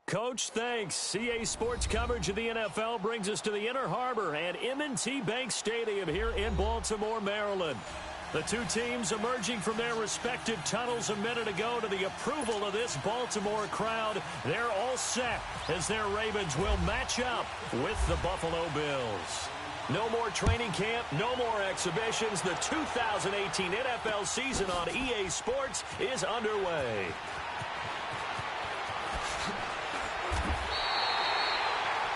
Coach, thanks. CA Sports coverage of the NFL brings us to the Inner Harbor and M&T Bank Stadium here in Baltimore, Maryland. The two teams emerging from their respective tunnels a minute ago to the approval of this Baltimore crowd. They're all set as their Ravens will match up with the Buffalo Bills. No more training camp, no more exhibitions. The 2018 NFL season on EA Sports is underway.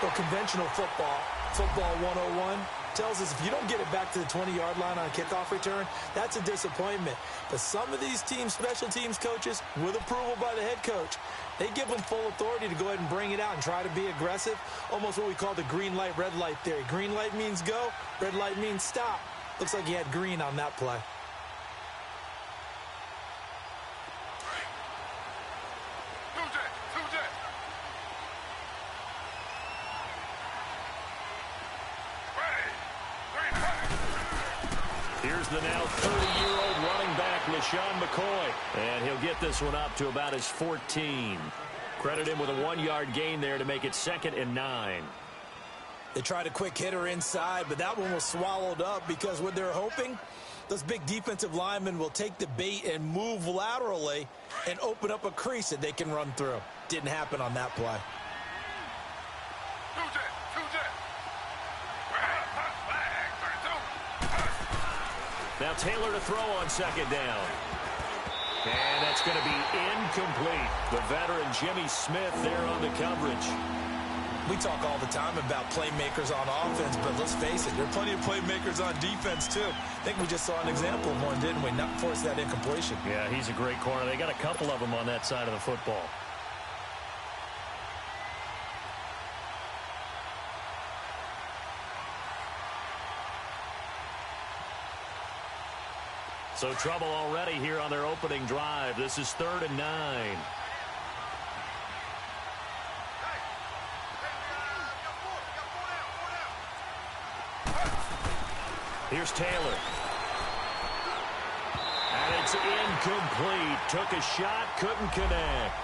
Well, conventional football 101, tells us if you don't get it back to the 20-yard line on a kickoff return, that's a disappointment. But some of these teams, special teams coaches, with approval by the head coach, they give them full authority to go ahead and bring it out and try to be aggressive, almost what we call the green light, red light theory. Green light means go, red light means stop. Looks like he had green on that play. Here's the now 30-year-old running back, LaShawn McCoy. And he'll get this one up to about his 14. Credit him with a 1-yard gain there to make it 2nd and 9. They tried a quick hitter inside, but that one was swallowed up because what they're hoping, those big defensive linemen will take the bait and move laterally and open up a crease that they can run through. Didn't happen on that play. Now Taylor to throw on 2nd down. And that's going to be incomplete. The veteran Jimmy Smith there on the coverage. We talk all the time about playmakers on offense, but let's face it, there are plenty of playmakers on defense too. I think we just saw an example of one, didn't we? Not force that incompletion. Yeah, he's a great corner. They got a couple of them on that side of the football. So trouble already here on their opening drive. This is 3rd and 9. Here's Taylor. And it's incomplete. Took a shot, couldn't connect.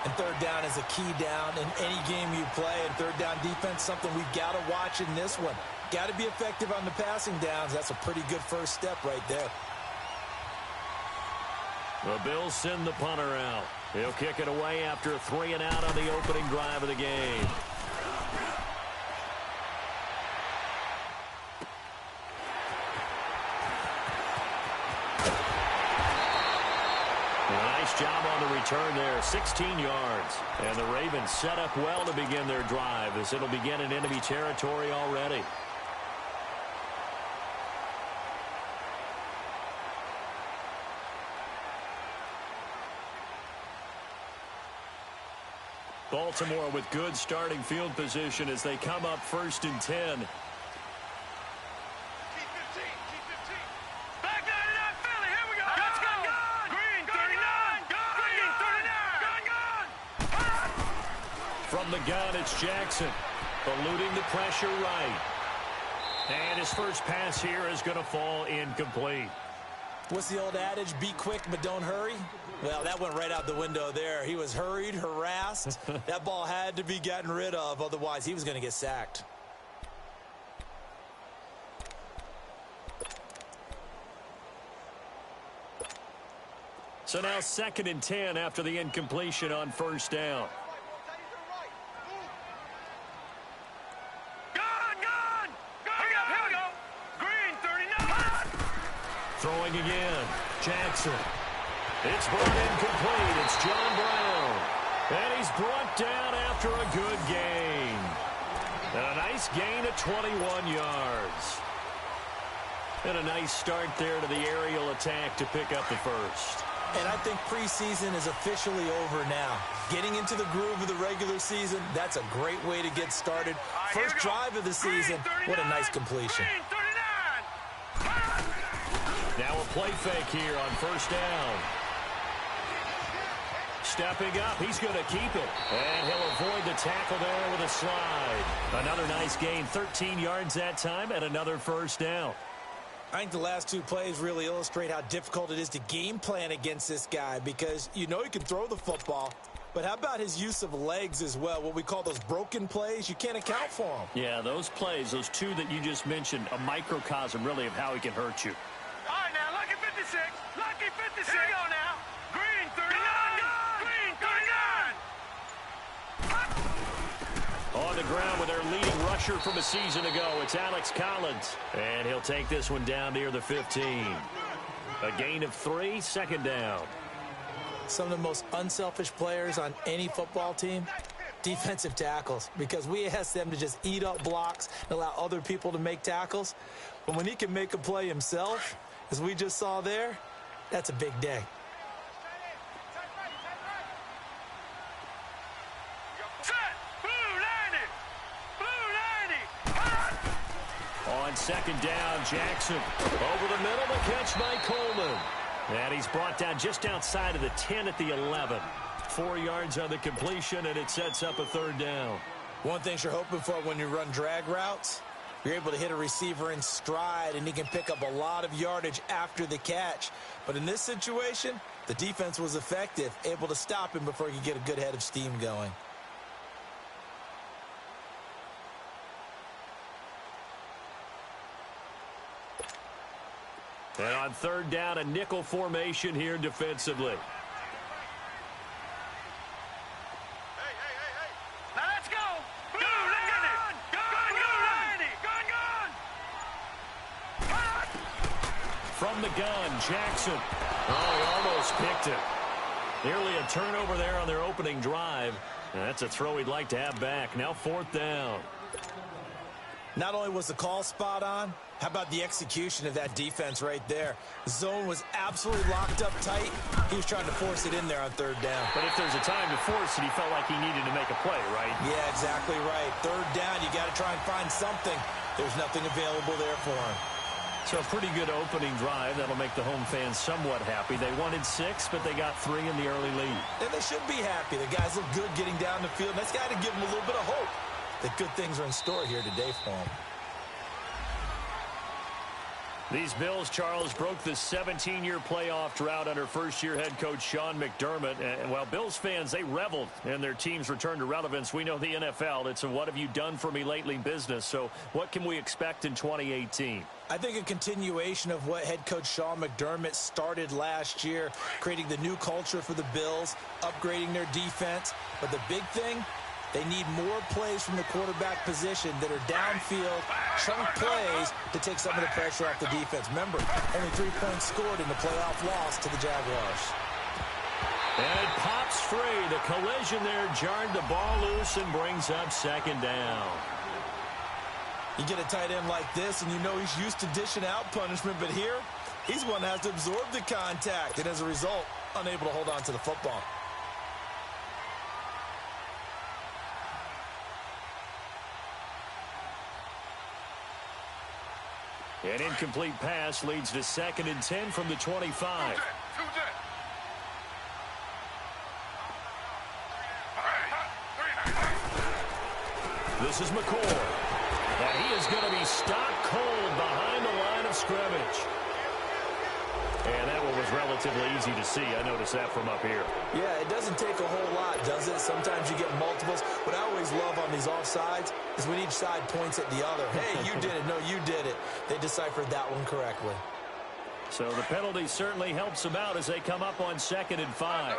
And 3rd down is a key down in any game you play. And 3rd down defense, something we've got to watch in this one. Got to be effective on the passing downs. That's a pretty good first step right there. The Bills send the punter out. He'll kick it away after a 3 and out on the opening drive of the game. Nice job on the return there, 16 yards. And the Ravens set up well to begin their drive as it'll begin in enemy territory already. Baltimore with good starting field position as they come up 1st and 10. Keep 15, keep 15. Back 99, Philly, here we go. Let's go. Green, 39. Green, 39. From the gun, it's Jackson. Eluding the pressure right. And his first pass here is going to fall incomplete. What's the old adage? Be quick, but don't hurry. Well, that went right out the window there. He was hurried, harassed. That ball had to be gotten rid of. Otherwise, he was going to get sacked. So now 2nd and 10 after the incompletion on 1st down. Throwing again. Jackson. It's brought incomplete. It's John Brown. And he's brought down after a good gain. And a nice gain of 21 yards. And a nice start there to the aerial attack to pick up the first. And I think preseason is officially over now. Getting into the groove of the regular season, that's a great way to get started. First drive of the season, what a nice completion. Now a play fake here on 1st down. Stepping up, he's going to keep it. And he'll avoid the tackle there with a slide. Another nice gain, 13 yards that time, and another 1st down. I think the last 2 plays really illustrate how difficult it is to game plan against this guy because you know he can throw the football, But how about his use of legs as well, what we call those broken plays? You can't account for them. Yeah, those plays, those two that you just mentioned, a microcosm really of how he can hurt you. All right, now, lucky 56. Lucky 56. Here we go now. Green 39. Green 39. On the ground with their leading rusher from a season ago, it's Alex Collins. And he'll take this one down near the 15. A gain of 3, second down. Some of the most unselfish players on any football team, defensive tackles, because we ask them to just eat up blocks and allow other people to make tackles. But when he can make a play himself, as we just saw there, that's a big day. Set. Blue 90. Blue 90. On second down, Jackson over the middle, the catch by Coleman. And he's brought down just outside of the 10 at the 11. 4 yards on the completion, and it sets up a third down. One thing you're hoping for when you run drag routes, you're able to hit a receiver in stride, and he can pick up a lot of yardage after the catch. But in this situation, the defense was effective, able to stop him before he could get a good head of steam going. And on third down, a nickel formation here defensively. Now let's go. Blue 90. Gun 90. From the gun, Jackson. Oh, he almost picked it. Nearly a turnover there on their opening drive. And that's a throw he'd like to have back. Now fourth down. Not only was the call spot on, how about the execution of that defense right there? The zone was absolutely locked up tight. He was trying to force it in there on third down. But if there's a time to force it, he felt like he needed to make a play, right? Yeah, exactly right. Third down, you got to try and find something. There's nothing available there for him. So a pretty good opening drive. That'll make the home fans somewhat happy. They wanted 6, but they got 3 in the early lead. And they should be happy. The guys look good getting down the field. That's got to give them a little bit of hope that good things are in store here today for them. These Bills, Charles, broke the 17-year playoff drought under first-year head coach Sean McDermott. And while Bills fans, they reveled in their team's return to relevance. We know the NFL, it's a what have you done for me lately business. So what can we expect in 2018? I think a continuation of what head coach Sean McDermott started last year, creating the new culture for the Bills, upgrading their defense. But the big thing, they need more plays from the quarterback position that are downfield, chunk plays to take some of the pressure off the defense. Remember, only 3 points scored in the playoff loss to the Jaguars. And it pops free. The collision there jarred the ball loose and brings up second down. You get a tight end like this, and you know he's used to dishing out punishment, but here, he's one that has to absorb the contact, and as a result, unable to hold on to the football. An incomplete pass leads to 2nd and 10 from the 25. This is McCoy. And he is going to be stopped cold behind the line of scrimmage. And that one was relatively easy to see. I noticed that from up here. Yeah, it doesn't take a whole lot, does it? Sometimes you get multiples. What I always love on these offsides is when each side points at the other. Hey, you did it. No, you did it. They deciphered that one correctly. So the penalty certainly helps them out as they come up on 2nd and 5.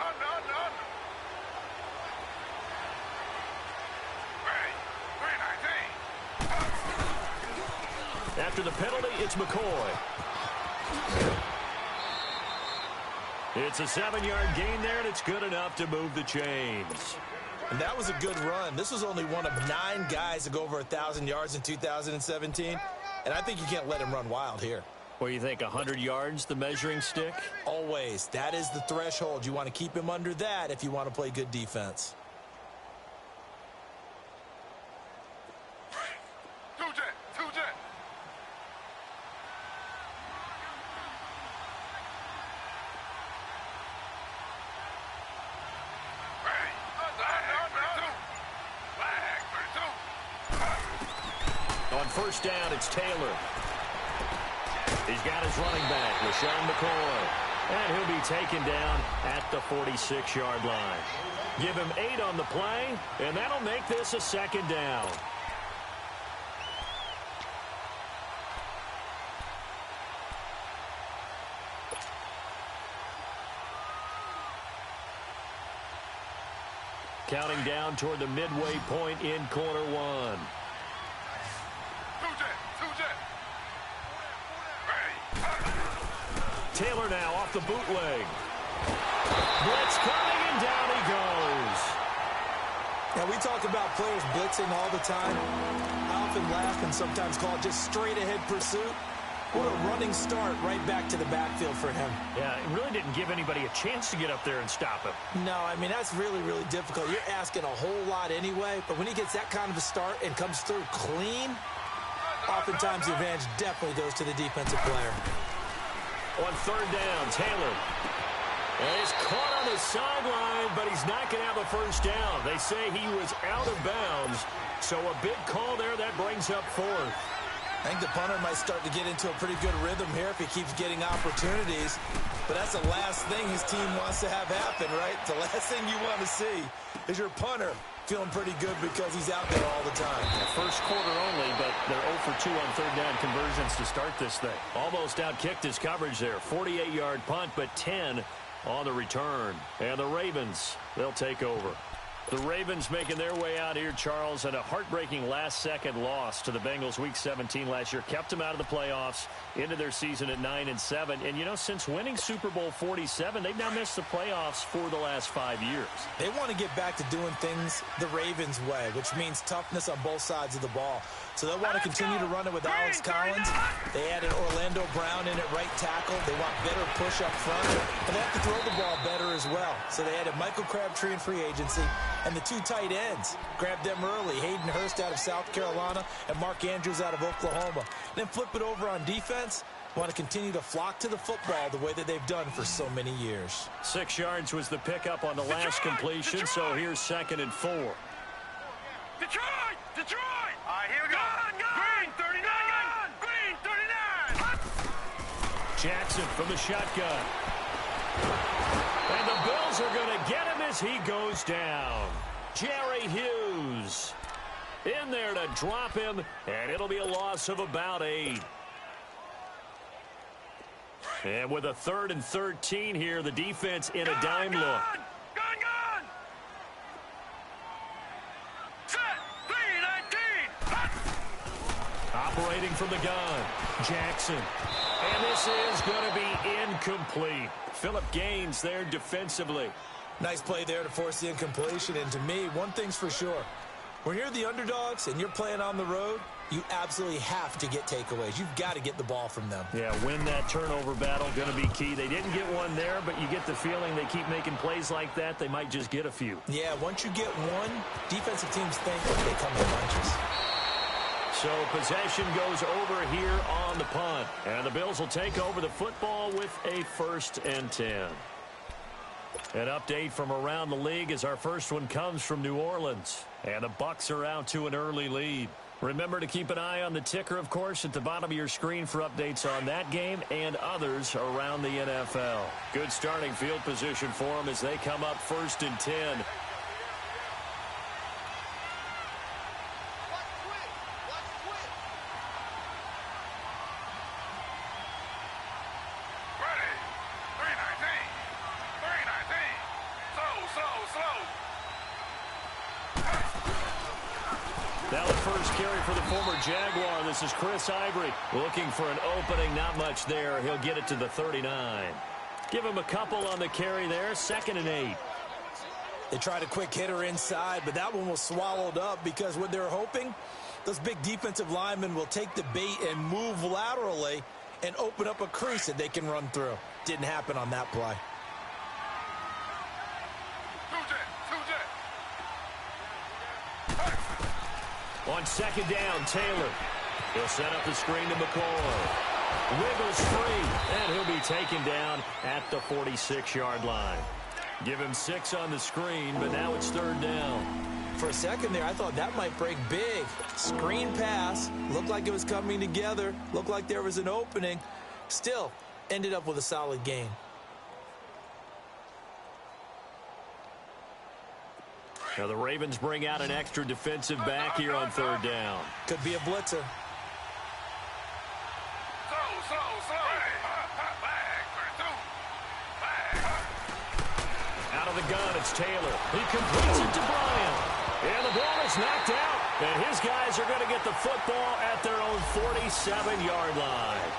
After the penalty, it's McCoy. It's a 7-yard gain there, and it's good enough to move the chains. And that was a good run. This was only one of 9 guys to go over 1,000 yards in 2017. And I think you can't let him run wild here. What do you think, 100 yards, the measuring stick? Always. That is the threshold. You want to keep him under that if you want to play good defense. On first down, it's Taylor. He's got his running back, LaShawn McCoy. And he'll be taken down at the 46-yard line. Give him 8 on the play, and that'll make this a second down. Counting down toward the midway point in quarter one. Taylor now off the bootleg. Blitz coming, and down he goes. Now, we talk about players blitzing all the time. I often laugh and sometimes call it just straight-ahead pursuit. What a running start right back to the backfield for him. Yeah, it really didn't give anybody a chance to get up there and stop him. No, I mean, that's really, really difficult. You're asking a whole lot anyway, but when he gets that kind of a start and comes through clean, oftentimes the advantage definitely goes to the defensive player. On third down, Taylor. And he's caught on the sideline, but he's not going to have a first down. They say he was out of bounds, so a big call there. That brings up fourth. I think the punter might start to get into a pretty good rhythm here if he keeps getting opportunities. But that's the last thing his team wants to have happen, right? The last thing you want to see is your punter feeling pretty good because he's out there all the time. First quarter only, but they're 0 for 2 on third down conversions to start this thing. Almost outkicked his coverage there. 48-yard punt, but 10 on the return. And the Ravens, they'll take over. The Ravens making their way out here, Charles, and a heartbreaking last-second loss to the Bengals Week 17 last year. Kept them out of the playoffs, into their season at 9-7. And, you know, since winning Super Bowl 47, they've now missed the playoffs for the last 5 years. They want to get back to doing things the Ravens way, which means toughness on both sides of the ball. So they'll want to continue to run it with Alex Collins. They added Orlando Brown in at right tackle. They want better push up front. But they have to throw the ball better as well. So they added Michael Crabtree in free agency. And the 2 tight ends, grabbed them early. Hayden Hurst out of South Carolina and Mark Andrews out of Oklahoma. Then flip it over on defense. Want to continue to flock to the football the way that they've done for so many years. 6 yards was the pickup on the last completion, so here's 2nd and 4. Detroit! Detroit! All right, here we go. Green 39! Green 39! Jackson from the shotgun. And the Bills are going to get him as he goes down. Jerry Hughes in there to drop him, and it'll be a loss of about 8. And with a 3rd and 13 here, the defense in a dime look. Gun! Set! 3-19! Operating from the gun, Jackson. And this is going to be incomplete. Phillip Gaines there defensively. Nice play there to force the incompletion. And to me, one thing's for sure. When you're the underdogs and you're playing on the road, you absolutely have to get takeaways. You've got to get the ball from them. Yeah, win that turnover battle, going to be key. They didn't get one there, but you get the feeling they keep making plays like that, they might just get a few. Yeah, once you get one, defensive teams think that they come in bunches. So possession goes over here on the punt. And the Bills will take over the football with a 1st and 10. An update from around the league as our first one comes from New Orleans. And the Bucs are out to an early lead. Remember to keep an eye on the ticker, of course, at the bottom of your screen for updates on that game and others around the NFL. Good starting field position for them as they come up 1st and 10. Now the first carry for the former Jaguar. This is Chris Ivory looking for an opening. Not much there. He'll get it to the 39. Give him a couple on the carry there. 2nd and 8. They tried a quick hitter inside, but that one was swallowed up because what they're hoping, those big defensive linemen will take the bait and move laterally and open up a crease that they can run through. Didn't happen on that play. On 2nd down, Taylor. He'll set up the screen to McCoy. Wiggles free, and he'll be taken down at the 46-yard line. Give him 6 on the screen, but now it's 3rd down. For a second there, I thought that might break big. Screen pass. Looked like it was coming together. Looked like there was an opening. Still, ended up with a solid gain. Now the Ravens bring out an extra defensive back here on third down. Could be a blitzer. Out of the gun, it's Taylor. He completes it to Bryant. And the ball is knocked out. And his guys are going to get the football at their own 47-yard line.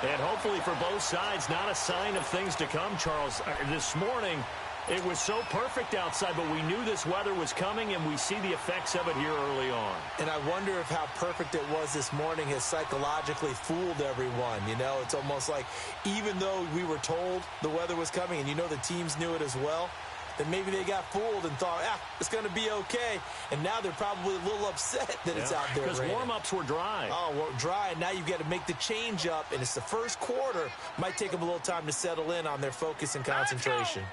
And hopefully for both sides, not a sign of things to come, Charles. This morning, it was so perfect outside, but we knew this weather was coming, and we see the effects of it here early on. And I wonder if how perfect it was this morning has psychologically fooled everyone. You know, it's almost like even though we were told the weather was coming, and you know the teams knew it as well, then maybe they got fooled and thought, it's going to be okay. And now they're probably a little upset that it's out there. Because warm-ups were dry. Oh, well, dry, and now you've got to make the change up, and it's the first quarter. Might take them a little time to settle in on their focus and concentration.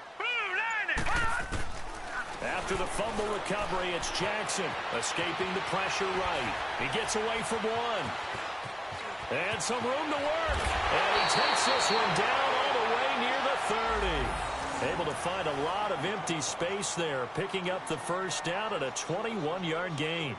After the fumble recovery, it's Jackson escaping the pressure right. He gets away from one. And some room to work. And he takes this one down all the way near the 30. Able to find a lot of empty space there, picking up the first down at a 21-yard gain.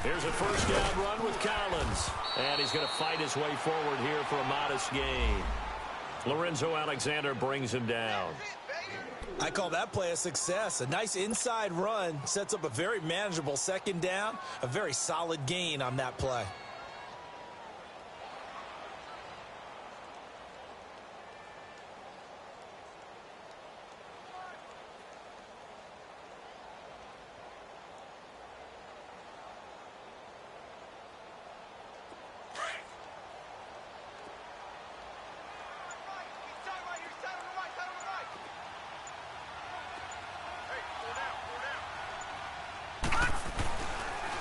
Here's a first down run with Collins. And he's going to fight his way forward here for a modest gain. Lorenzo Alexander brings him down. I call that play a success. A nice inside run sets up a very manageable second down. A very solid gain on that play.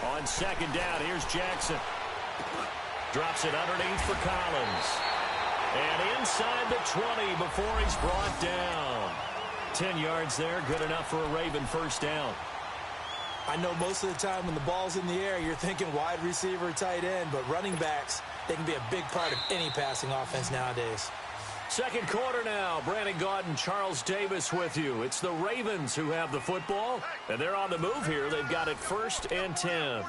On second down, here's Jackson. Drops it underneath for Collins. And inside the 20 before he's brought down. 10 yards there, good enough for a Raven first down. I know most of the time when the ball's in the air, you're thinking wide receiver, tight end, but running backs, they can be a big part of any passing offense nowadays. Second quarter now. Brandon Gaudin, Charles Davis with you. It's the Ravens who have the football, and they're on the move here. They've got it 1st and 10.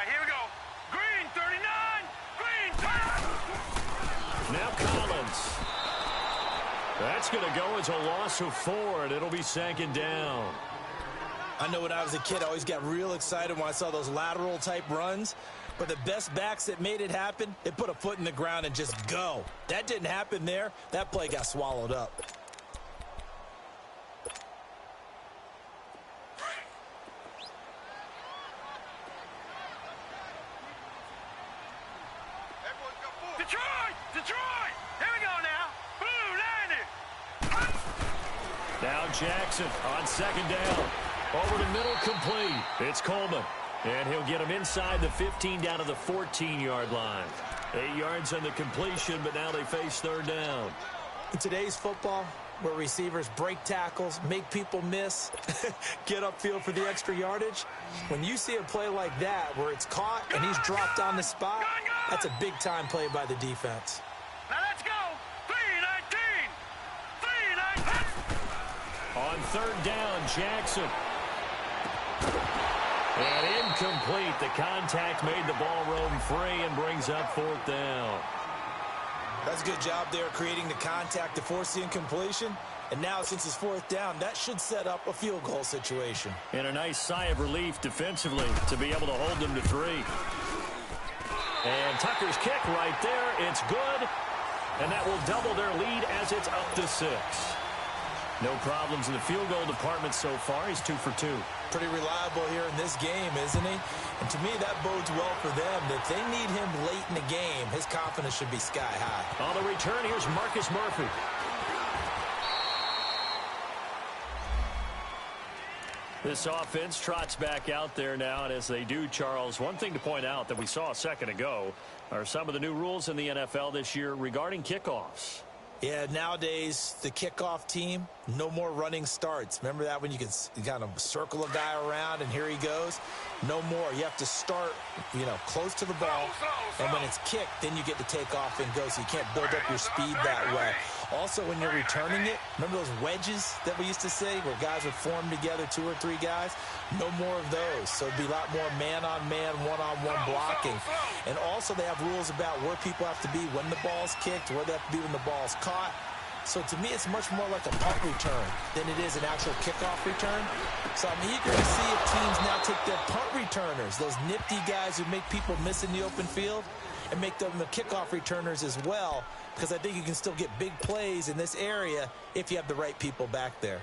Here we go. Green, 39. Green, 10. Now Collins. That's going to go as a loss of 4, and it'll be 2nd down. I know when I was a kid, I always got real excited when I saw those lateral-type runs. But the best backs that made it happen, they put a foot in the ground and just go. That didn't happen there. That play got swallowed up. Detroit! Here we go now. Blue, 90. Now Jackson on second down. Over the middle, complete. It's Coleman. And he'll get him inside the 15 down to the 14-yard line. 8 yards on the completion, but now they face third down. In today's football, where receivers break tackles, make people miss, get upfield for the extra yardage, when you see a play like that where it's caught and he's dropped on the spot, that's a big-time play by the defense. Now let's go. 3-19. 3-19. On third down, Jackson. And incomplete. The contact made the ball roam free and brings up 4th down. That's a good job there creating the contact to force the incompletion. And now, since it's 4th down, that should set up a field goal situation. And a nice sigh of relief defensively to be able to hold them to 3. And Tucker's kick right there. It's good. And that will double their lead as it's up to 6. No problems in the field goal department so far. He's 2 for 2. Pretty reliable here in this game, isn't he? And to me, that bodes well for them. If they need him late in the game, his confidence should be sky high. On the return, here's Marcus Murphy. This offense trots back out there now, and as they do, Charles, one thing to point out that we saw a second ago are some of the new rules in the NFL this year regarding kickoffs. Yeah, nowadays, the kickoff team, no more running starts. Remember that when you could kind of circle a guy around and here he goes? No more. You have to start, close to the ball, and when it's kicked, then you get to take off and go, so you can't build up your speed that way. Also, when you're returning it, remember those wedges that we used to say where guys would form together, 2 or 3 guys? No more of those. So it'd be a lot more man-on-man, one-on-one blocking. And also they have rules about where people have to be when the ball's kicked, where they have to be when the ball's caught. So to me, it's much more like a punt return than it is an actual kickoff return. So I'm eager to see if teams now take their punt returners, those nifty guys who make people miss in the open field, and make them the kickoff returners as well, because I think you can still get big plays in this area if you have the right people back there.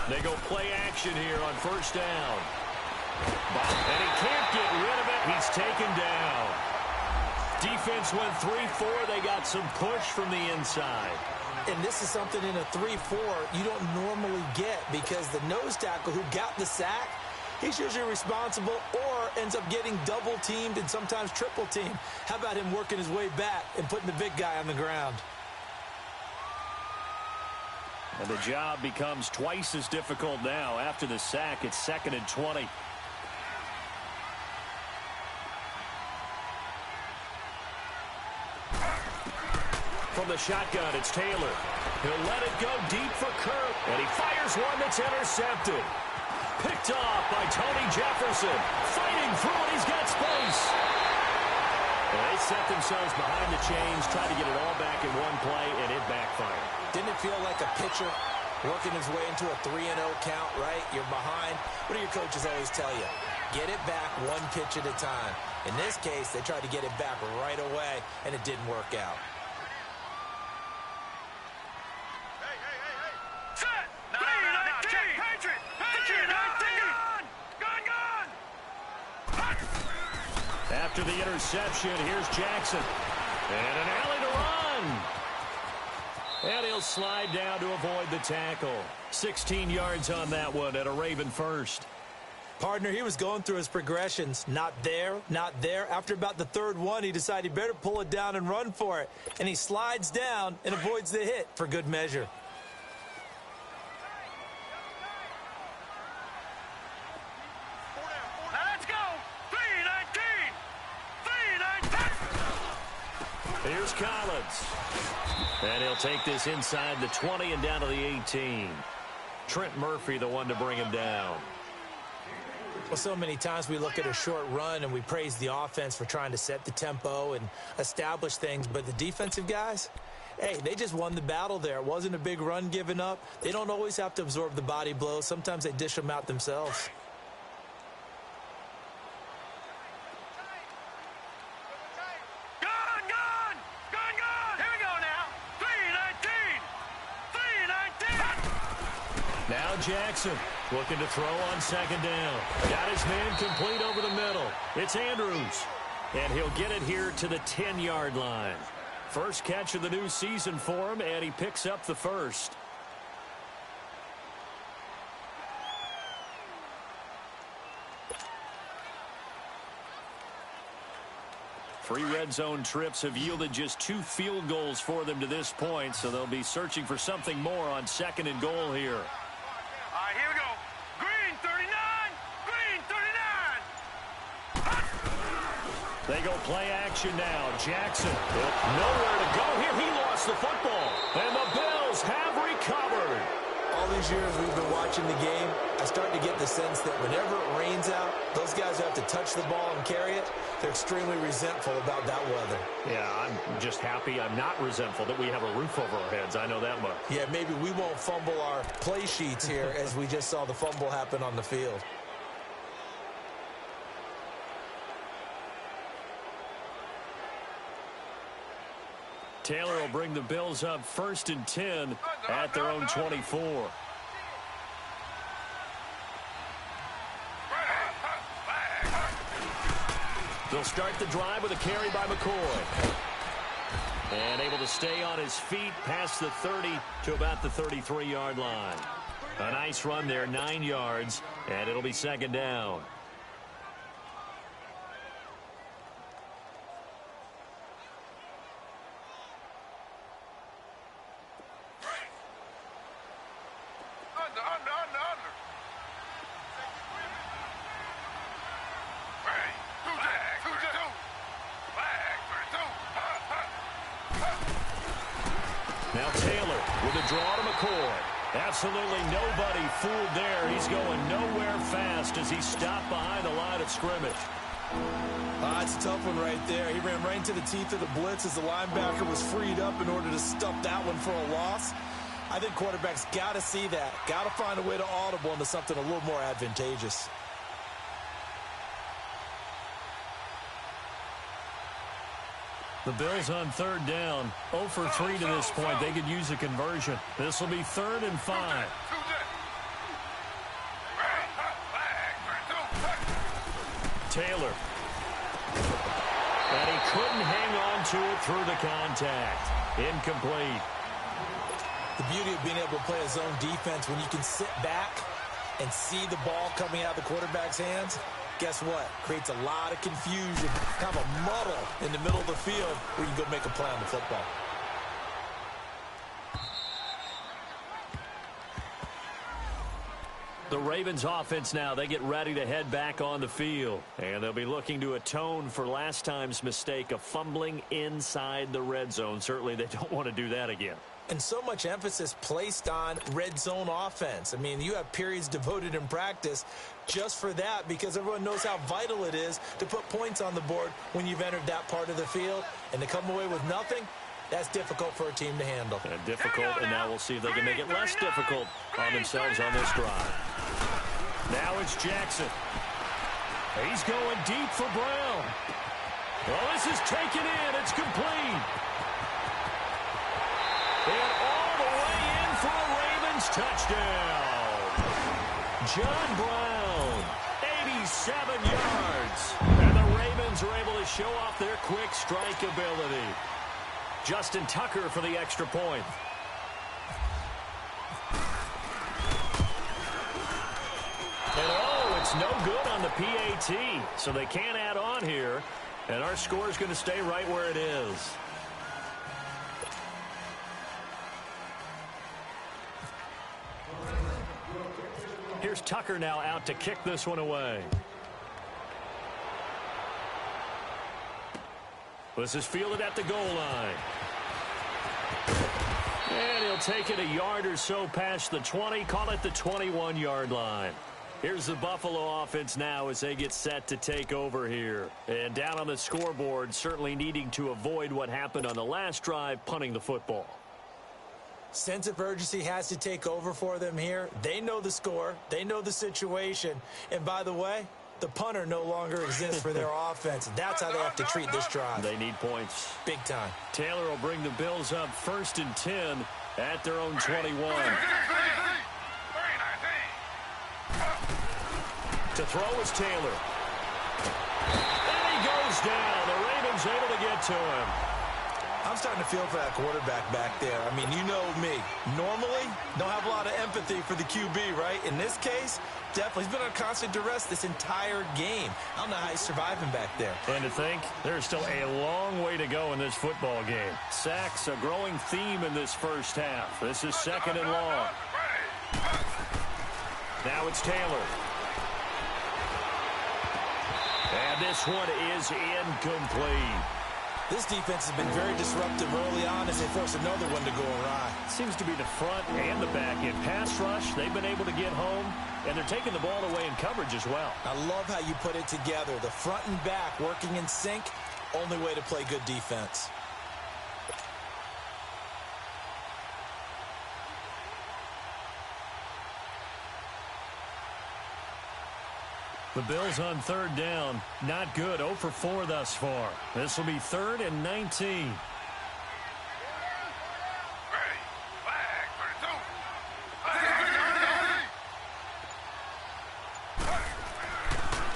They go play action here on first down. And he can't get rid of it. He's taken down. Defense went 3-4. They got some push from the inside. And this is something in a 3-4 you don't normally get, because the nose tackle who got the sack, he's usually responsible or ends up getting double teamed and sometimes triple teamed. How about him working his way back and putting the big guy on the ground? And the job becomes twice as difficult now. After the sack, it's 2nd and 20. From the shotgun, it's Taylor. He'll let it go deep for Kirk. And he fires one that's intercepted. Picked off by Tony Jefferson. Fighting through it. He's got space. And they set themselves behind the chains, try to get it all back in one play, and it backfired. Didn't it feel like a pitcher working his way into a 3-0 count, right? You're behind. What do your coaches always tell you? Get it back one pitch at a time. In this case, they tried to get it back right away, and it didn't work out. Set! No, check! Patriot! After the interception, here's Jackson. And an alley to run. And he'll slide down to avoid the tackle. 16 yards on that one at a Raven first. Partner, he was going through his progressions. Not there, not there. After about the 3rd one, he decided he better pull it down and run for it. And he slides down and avoids the hit for good measure. Let's go! 3-19! Here's Collins. And he'll take this inside the 20 and down to the 18. Trent Murphy, the one to bring him down. Well, so many times we look at a short run and we praise the offense for trying to set the tempo and establish things. But the defensive guys, hey, they just won the battle there. It wasn't a big run given up. They don't always have to absorb the body blows. Sometimes they dish them out themselves. Jackson looking to throw on 2nd down. Got his man complete over the middle. It's Andrews. And he'll get it here to the 10-yard line. First catch of the new season for him, and he picks up the first. 3 red zone trips have yielded just 2 field goals for them to this point, so they'll be searching for something more on 2nd and goal here. All right, here we go. Green 39. Green 39. They go play action now. Jackson, nowhere to go here. He lost the football. And the Bills have recovered. All these years we've been watching the game, I start to get the sense that whenever it rains out, those guys who have to touch the ball and carry it, they're extremely resentful about that weather. Yeah, I'm just happy I'm not resentful that we have a roof over our heads. I know that much. Yeah, maybe we won't fumble our play sheets here as we just saw the fumble happen on the field. Taylor will bring the Bills up 1st and 10 at their own 24. They'll start the drive with a carry by McCoy. And able to stay on his feet past the 30 to about the 33-yard line. A nice run there, 9 yards, and it'll be 2nd down. Now Taylor with a draw to McCoy. Absolutely nobody fooled there. He's going nowhere fast as he stopped behind the line of scrimmage. It's a tough one right there. He ran right into the teeth of the blitz as the linebacker was freed up in order to stuff that one for a loss. I think quarterbacks got to see that. Got to find a way to audible into something a little more advantageous. The Bills on 3rd down, 0 for 3 to this point. They could use a conversion. This will be 3rd and 5. Taylor. And he couldn't hang on to it through the contact. Incomplete. The beauty of being able to play a zone defense when you can sit back and see the ball coming out of the quarterback's hands, guess what? Creates a lot of confusion, kind of a muddle in the middle of the field where you can go make a play on the football. The Ravens offense now, they get ready to head back on the field. And they'll be looking to atone for last time's mistake of fumbling inside the red zone. Certainly they don't want to do that again. And so much emphasis placed on red zone offense. I mean, you have periods devoted in practice just for that because everyone knows how vital it is to put points on the board when you've entered that part of the field. And to come away with nothing, that's difficult for a team to handle. Difficult, and now we'll see if they can make it less difficult on themselves on this drive. Now it's Jackson. He's going deep for Brown. Well, this is taken in. It's complete. And all the way in for a Ravens touchdown. John Brown, 87 yards. And the Ravens are able to show off their quick strike ability. Justin Tucker for the extra point. And oh, it's no good on the PAT. So they can't add on here. And our score is going to stay right where it is. Here's Tucker now out to kick this one away. This is fielded at the goal line. And he'll take it a yard or so past the 20, call it the 21-yard line. Here's the Buffalo offense now as they get set to take over here. And down on the scoreboard, certainly needing to avoid what happened on the last drive, punting the football. Sense of urgency has to take over for them here. They know the score. They know the situation. And by the way, the punter no longer exists for their offense. That's how they have to treat this drive. They need points. Big time. Taylor will bring the Bills up 1st and 10 at their own 21. To throw is Taylor. And he goes down. The Ravens able to get to him. I'm starting to feel for that quarterback back there. I mean, you know me. Normally, don't have a lot of empathy for the QB, right? In this case, definitely. He's been on constant duress this entire game. I don't know how he's surviving back there. And to think, there's still a long way to go in this football game. Sacks, a growing theme in this first half. This is 2nd and long. Now it's Taylor. And this one is incomplete. This defense has been very disruptive early on as they force another one to go awry. Seems to be the front and the back. In pass rush, they've been able to get home, and they're taking the ball away in coverage as well. I love how you put it together. The front and back working in sync, only way to play good defense. The Bills on third down. Not good. 0 for 4 thus far. This will be 3rd and 19.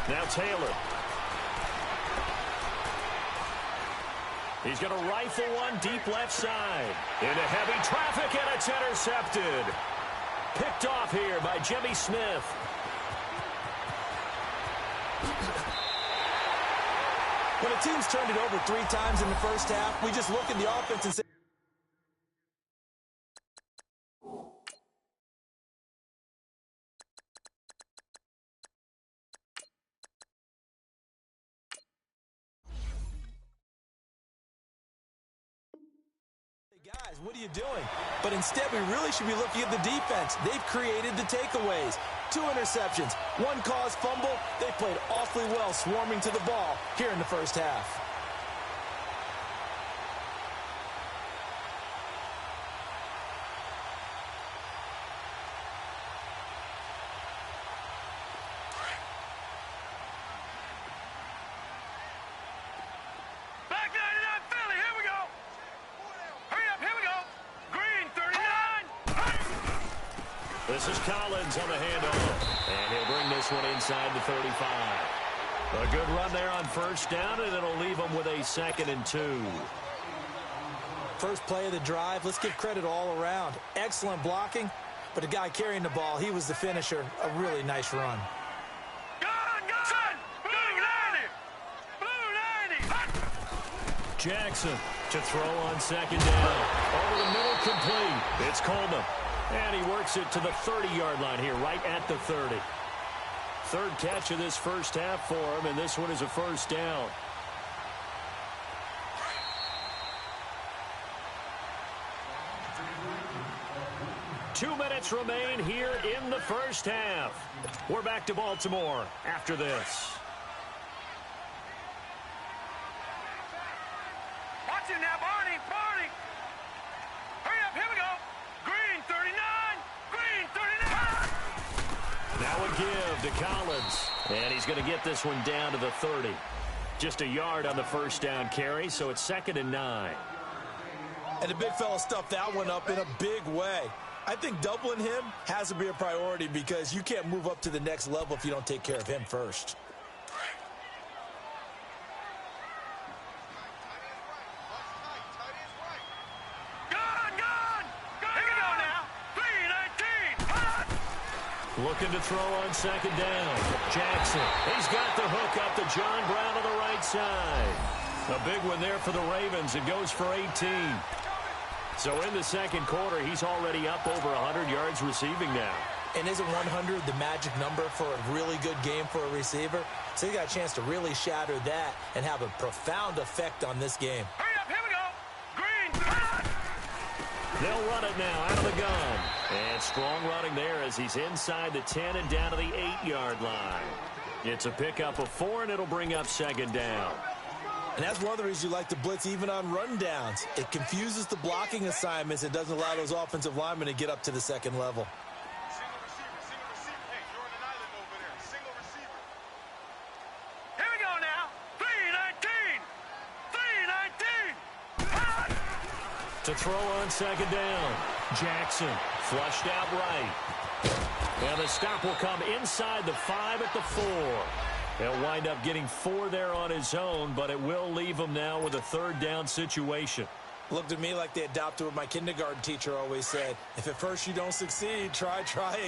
Now Taylor. He's going to rifle one deep left side. Into heavy traffic, and it's intercepted. Picked off here by Jimmy Smith. When a team's turned it over 3 times in the first half, we just look at the offense and say, guys, what are you doing? But instead, we really should be looking at the defense. They've created the takeaways. 2 interceptions, 1 caused fumble. They played awfully well swarming to the ball here in the first half. Back 99 Philly, here we go. Hurry up, here we go. Green 39. This is Collins on the handoff, and he'll bring this one inside the 35. A good run there on first down, and it'll leave them with a 2nd and 2. First play of the drive, let's give credit all around. Excellent blocking, but the guy carrying the ball, he was the finisher. A really nice run. Blue 90. Blue 90. Hot. Jackson to throw on 2nd down. Over the middle, complete. It's Coleman. And he works it to the 30-yard line here, right at the 30. 3rd catch of this first half for him, and this one is a first down. Two minutes remain here in the first half. We're back to Baltimore after this. Watch him now, Barney. Barney. Hurry up, here we go. Green 39. Green 39. Now a give to Collins. And he's going to get this one down to the 30. Just a yard on the first down carry, so it's 2nd and 9. And the big fella stuffed that one up in a big way. I think doubling him has to be a priority because you can't move up to the next level if you don't take care of him first. Looking to throw on 2nd down. Jackson, he's got the hook up to John Brown on the right side. A big one there for the Ravens. It goes for 18. So in the second quarter, he's already up over 100 yards receiving now. And isn't 100 the magic number for a really good game for a receiver? So he got a chance to really shatter that and have a profound effect on this game. Hurry up, here we go. Green. They'll run it now out of the gun. And strong running there as he's inside the 10 and down to the 8-yard line. It's a pickup of 4, and it'll bring up 2nd down. And that's one of the reasons you like to blitz even on rundowns. It confuses the blocking assignments. It doesn't allow those offensive linemen to get up to the second level. Single receiver. Hey, you're on an island over there. Single receiver. Here we go now. 319. 319. To throw on 2nd down. Jackson flushed out right. And the stop will come inside the 5 at the 4. He'll wind up getting 4 there on his own, but it will leave him now with a 3rd down situation. Looked to me like they adopted what my kindergarten teacher always said. If at first you don't succeed, try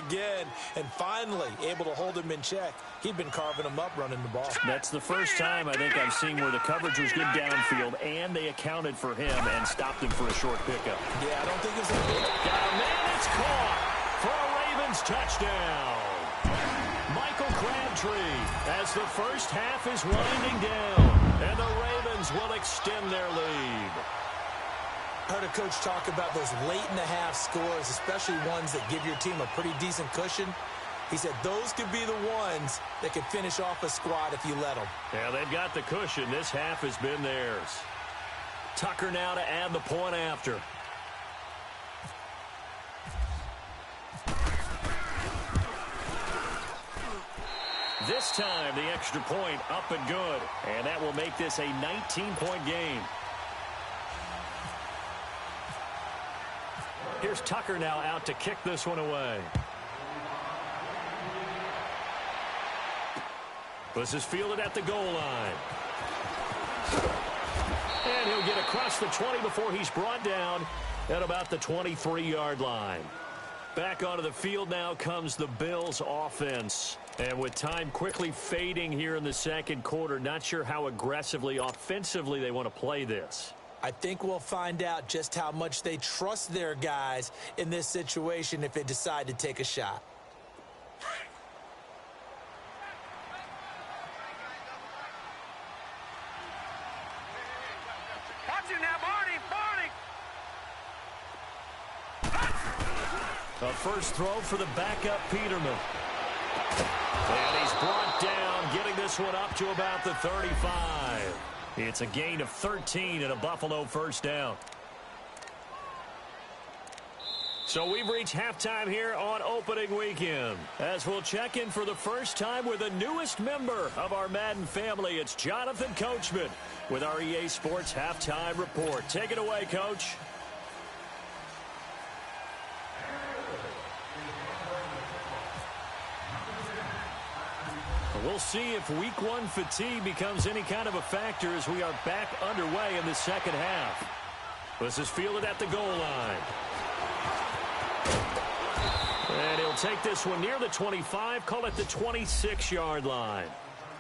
again. And finally, able to hold him in check. He'd been carving him up running the ball. That's the first time I think I've seen where the coverage was good downfield, and they accounted for him and stopped him for a short pickup. Yeah, I don't think it's a big... Got a man, it's caught for a Ravens touchdown. Michael Crabtree as the first half is winding down, and the Ravens will extend their lead. I heard a coach talk about those late-in-the-half scores, especially ones that give your team a pretty decent cushion. He said those could be the ones that could finish off a squad if you let them. Yeah, they've got the cushion. This half has been theirs. Tucker now to add the point after. This time, the extra point up and good. And that will make this a 19-point game. Here's Tucker now out to kick this one away. This is fielded at the goal line. And he'll get across the 20 before he's brought down at about the 23-yard line. Back onto the field now comes the Bills offense. And with time quickly fading here in the second quarter, not sure how aggressively, offensively they want to play this. I think we'll find out just how much they trust their guys in this situation if they decide to take a shot. Watch it now, Barney! A first throw for the backup Peterman. And he's brought down, getting this one up to about the 35. It's a gain of 13 and a Buffalo first down. So we've reached halftime here on opening weekend. As we'll check in for the first time with the newest member of our Madden family, it's Jonathan Coachman with our EA Sports Halftime Report. Take it away, Coach. We'll see if week one fatigue becomes any kind of a factor as we are back underway in the second half. This is fielded at the goal line. And he'll take this one near the 25, call it the 26-yard line.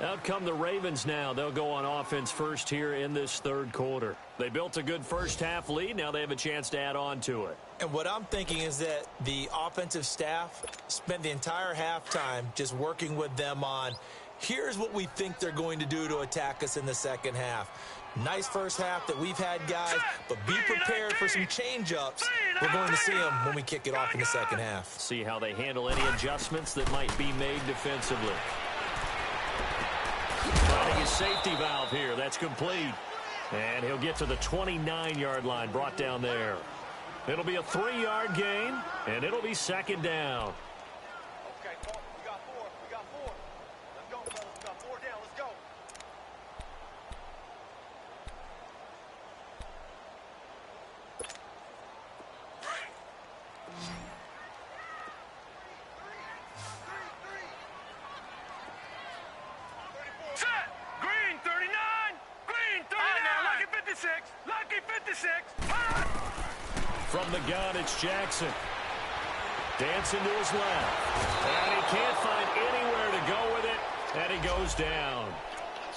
Out come the Ravens now. They'll go on offense first here in this third quarter. They built a good first half lead. Now they have a chance to add on to it. And what I'm thinking is that the offensive staff spent the entire halftime just working with them on, here's what we think they're going to do to attack us in the second half. Nice first half that we've had, guys, but be prepared for some change-ups. We're going to see them when we kick it off in the second half. See how they handle any adjustments that might be made defensively. Finding his safety valve here. That's complete. And he'll get to the 29-yard line, brought down there. It'll be a 3-yard gain, and it'll be second down. Okay, we got four. Let's go, fellas. We got 4 down. Let's go. Set! Green 39! Green 39! Lucky 56! Lucky 56! From the gun, it's Jackson. Dancing to his left. And he can't find anywhere to go with it, and he goes down.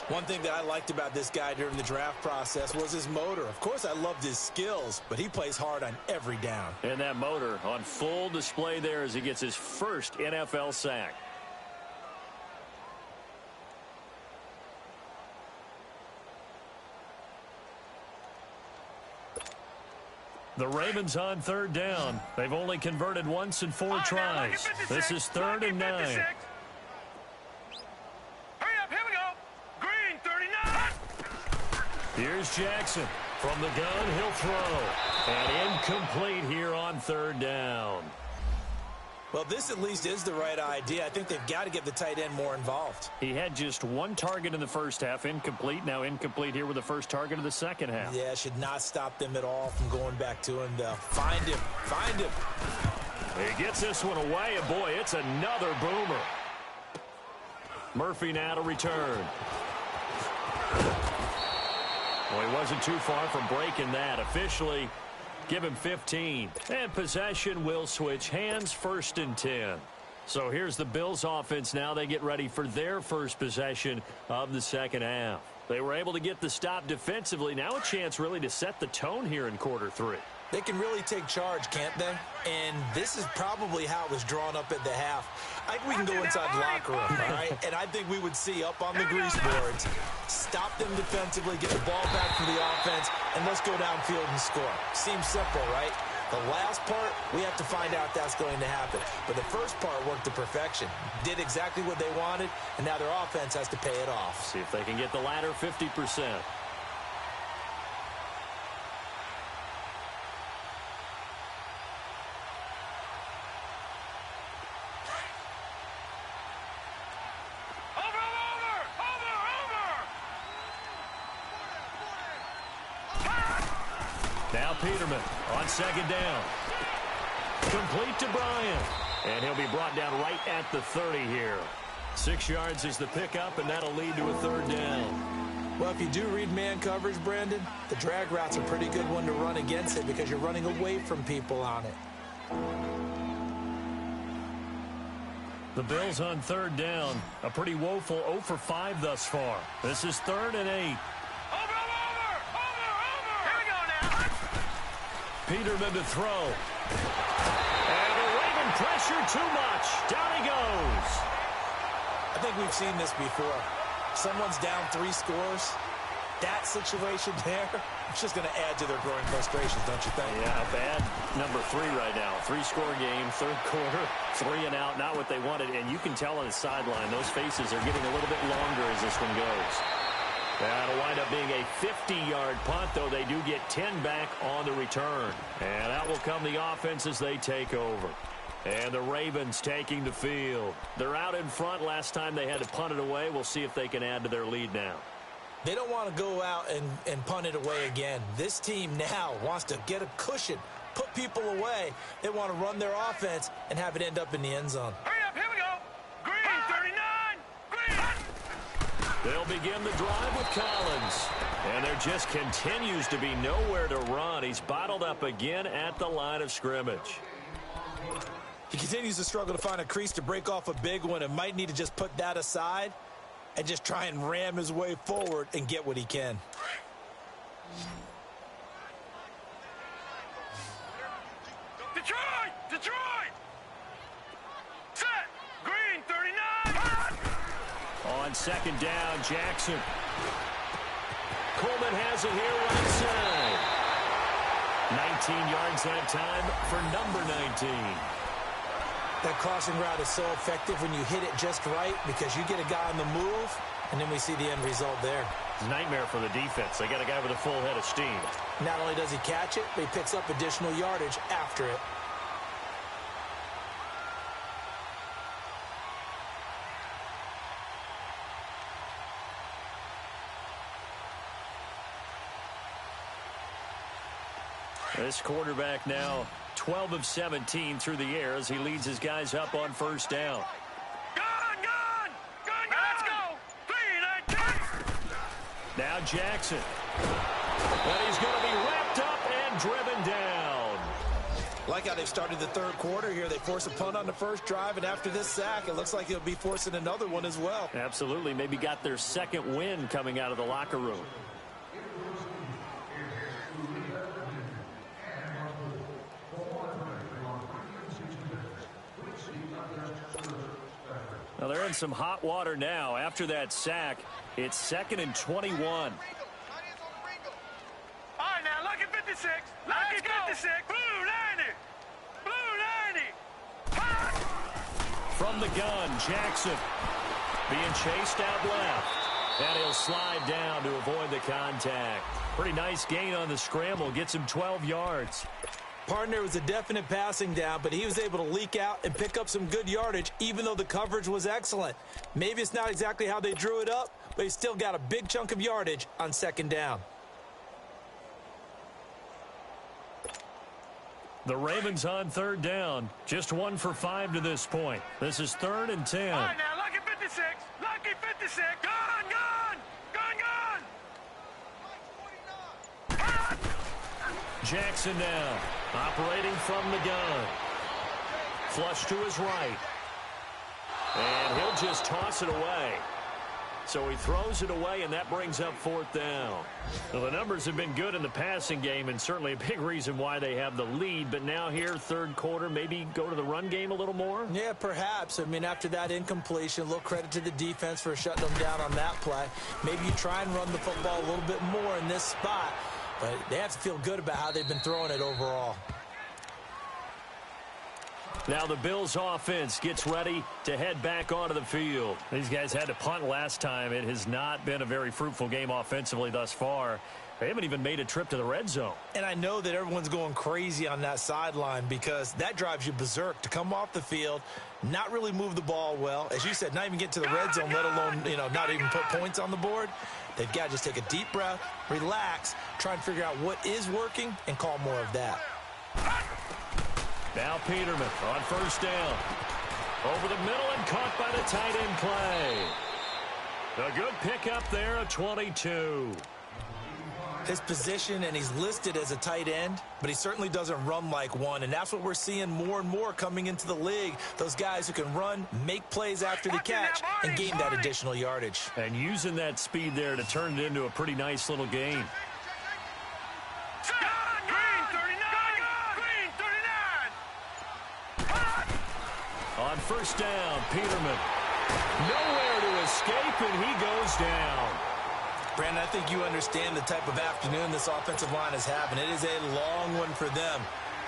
One thing that I liked about this guy during the draft process was his motor. Of course, I loved his skills, but he plays hard on every down. And that motor on full display there as he gets his first NFL sack. The Ravens on third down. They've only converted once in 4 tries. This is 3rd and 9. Hurry up, here we go. Green 39. Here's Jackson. From the gun, he'll throw. And incomplete here on 3rd down. Well, this at least is the right idea. I think they've got to get the tight end more involved. He had just 1 target in the first half, incomplete. Now incomplete here with the first target of the second half. Yeah, should not stop them at all from going back to him, though. Find him. He gets this one away, and boy, it's another boomer. Murphy now to return. Well, he wasn't too far from breaking that. Officially, give him 15. And possession will switch hands, 1st and 10. So here's the Bills offense now. They get ready for their first possession of the second half. They were able to get the stop defensively. Now a chance really to set the tone here in quarter 3. They can really take charge, can't they? And this is probably how it was drawn up at the half. I think we can go inside the locker room, all right? And I think we would see up on the grease boards, stop them defensively, get the ball back for the offense, and let's go downfield and score. Seems simple, right? The last part, we have to find out that's going to happen. But the first part worked to perfection. Did exactly what they wanted, and now their offense has to pay it off. See if they can get the latter 50%. Now Peterman on second down. Complete to Bryant. And he'll be brought down right at the 30 here. 6 yards is the pickup, and that'll lead to a third down. Well, if you do read man coverage, Brandon, the drag route's a pretty good one to run against it because you're running away from people on it. The Bills on third down. A pretty woeful 0 for 5 thus far. This is 3rd and 8. Peterman to throw. And the Raven pressure too much. Down he goes. I think we've seen this before. Someone's down 3 scores. That situation there, it's just going to add to their growing frustrations, don't you think? Yeah, bad number 3 right now. 3-score game, third quarter, 3 and out. Not what they wanted. And you can tell on the sideline, those faces are getting a little bit longer as this one goes. That'll wind up being a 50-yard punt, though they do get 10 back on the return. And that will come the offense as they take over. And the Ravens taking the field. They're out in front. Last time they had to punt it away. We'll see if they can add to their lead now. They don't want to go out and punt it away again. This team now wants to get a cushion, put people away. They want to run their offense and have it end up in the end zone. Hurry up, here we go. Green, 39. Green. They'll begin the drive with Collins. And there just continues to be nowhere to run. He's bottled up again at the line of scrimmage. He continues to struggle to find a crease to break off a big one and might need to just put that aside and just try and ram his way forward and get what he can. Detroit! Detroit! Set! Green, 39! On second down, Jackson. Coleman has it here right side. 19 yards that time for number 19. That crossing route is so effective when you hit it just right because you get a guy on the move, and then we see the end result there. It's a nightmare for the defense. They got a guy with a full head of steam. Not only does he catch it, but he picks up additional yardage after it. This quarterback now 12 of 17 through the air as he leads his guys up on first down. Gun! Let's go! 3-19! Now Jackson. And he's going to be wrapped up and driven down. Like how they've started the third quarter here. They force a punt on the first drive, and after this sack, it looks like they'll be forcing another one as well. Absolutely. Maybe got their second win coming out of the locker room. Now they're in some hot water now. After that sack, it's 2nd and 21. All right, now, lucky 56. Lucky 56. Blue 90. Blue 90. From the gun, Jackson being chased out left. And he'll slide down to avoid the contact. Pretty nice gain on the scramble. Gets him 12 yards. Partner was a definite passing down, but he was able to leak out and pick up some good yardage, even though the coverage was excellent. Maybe it's not exactly how they drew it up, but he still got a big chunk of yardage on second down. The Ravens on third down. Just 1 for 5 to this point. This is 3rd and 10. All right, now, lucky 56. Lucky 56. Gun! Jackson now, operating from the gun. Flush to his right. And he'll just toss it away. So he throws it away, and that brings up 4th down. Well, the numbers have been good in the passing game, and certainly a big reason why they have the lead. But now here, 3rd quarter, maybe go to the run game a little more? Yeah, perhaps. I mean, after that incompletion, a little credit to the defense for shutting them down on that play. Maybe you try and run the football a little bit more in this spot. But they have to feel good about how they've been throwing it overall. Now the Bills offense gets ready to head back onto the field. These guys had to punt last time. It has not been a very fruitful game offensively thus far. They haven't even made a trip to the red zone. And I know that everyone's going crazy on that sideline because that drives you berserk to come off the field, not really move the ball well. As you said, not even get to the red zone, let alone, not even put points on the board. They've got to just take a deep breath, relax, try and figure out what is working, and call more of that. Now Peterman on 1st down. Over the middle and caught by the tight end play. A good pickup there, a 22. His position, and he's listed as a tight end, but he certainly doesn't run like one, and that's what we're seeing more and more coming into the league. Those guys who can run, make plays after the catch, and gain that additional yardage. And using that speed there to turn it into a pretty nice little game. On 1st down, Peterman. Nowhere to escape, and he goes down. Brandon, I think you understand the type of afternoon this offensive line is having. It is a long one for them.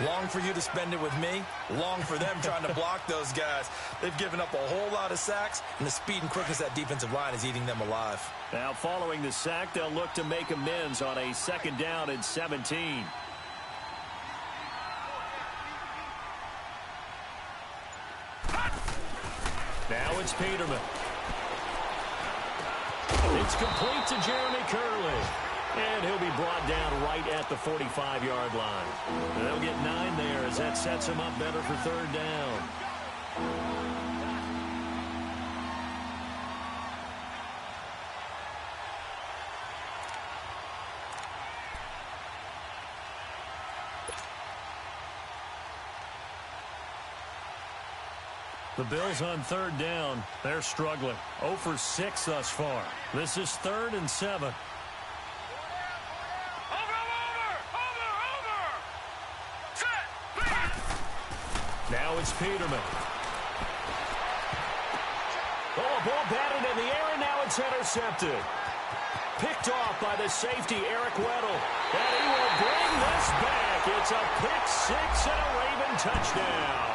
Long for you to spend it with me. Long for them trying to block those guys. They've given up a whole lot of sacks, and the speed and quickness of that defensive line is eating them alive. Now, following the sack, they'll look to make amends on a 2nd down and 17. Now it's Peterman. It's complete to Jeremy Curley. And he'll be brought down right at the 45-yard line. They'll get 9 there as that sets him up better for 3rd down. The Bills on 3rd down. They're struggling. 0 for 6 thus far. This is 3rd and 7. Now it's Peterman. Oh, a ball batted in the air, and now it's intercepted. Picked off by the safety, Eric Weddle. And he will bring this back. It's a pick 6 and a Raven touchdown.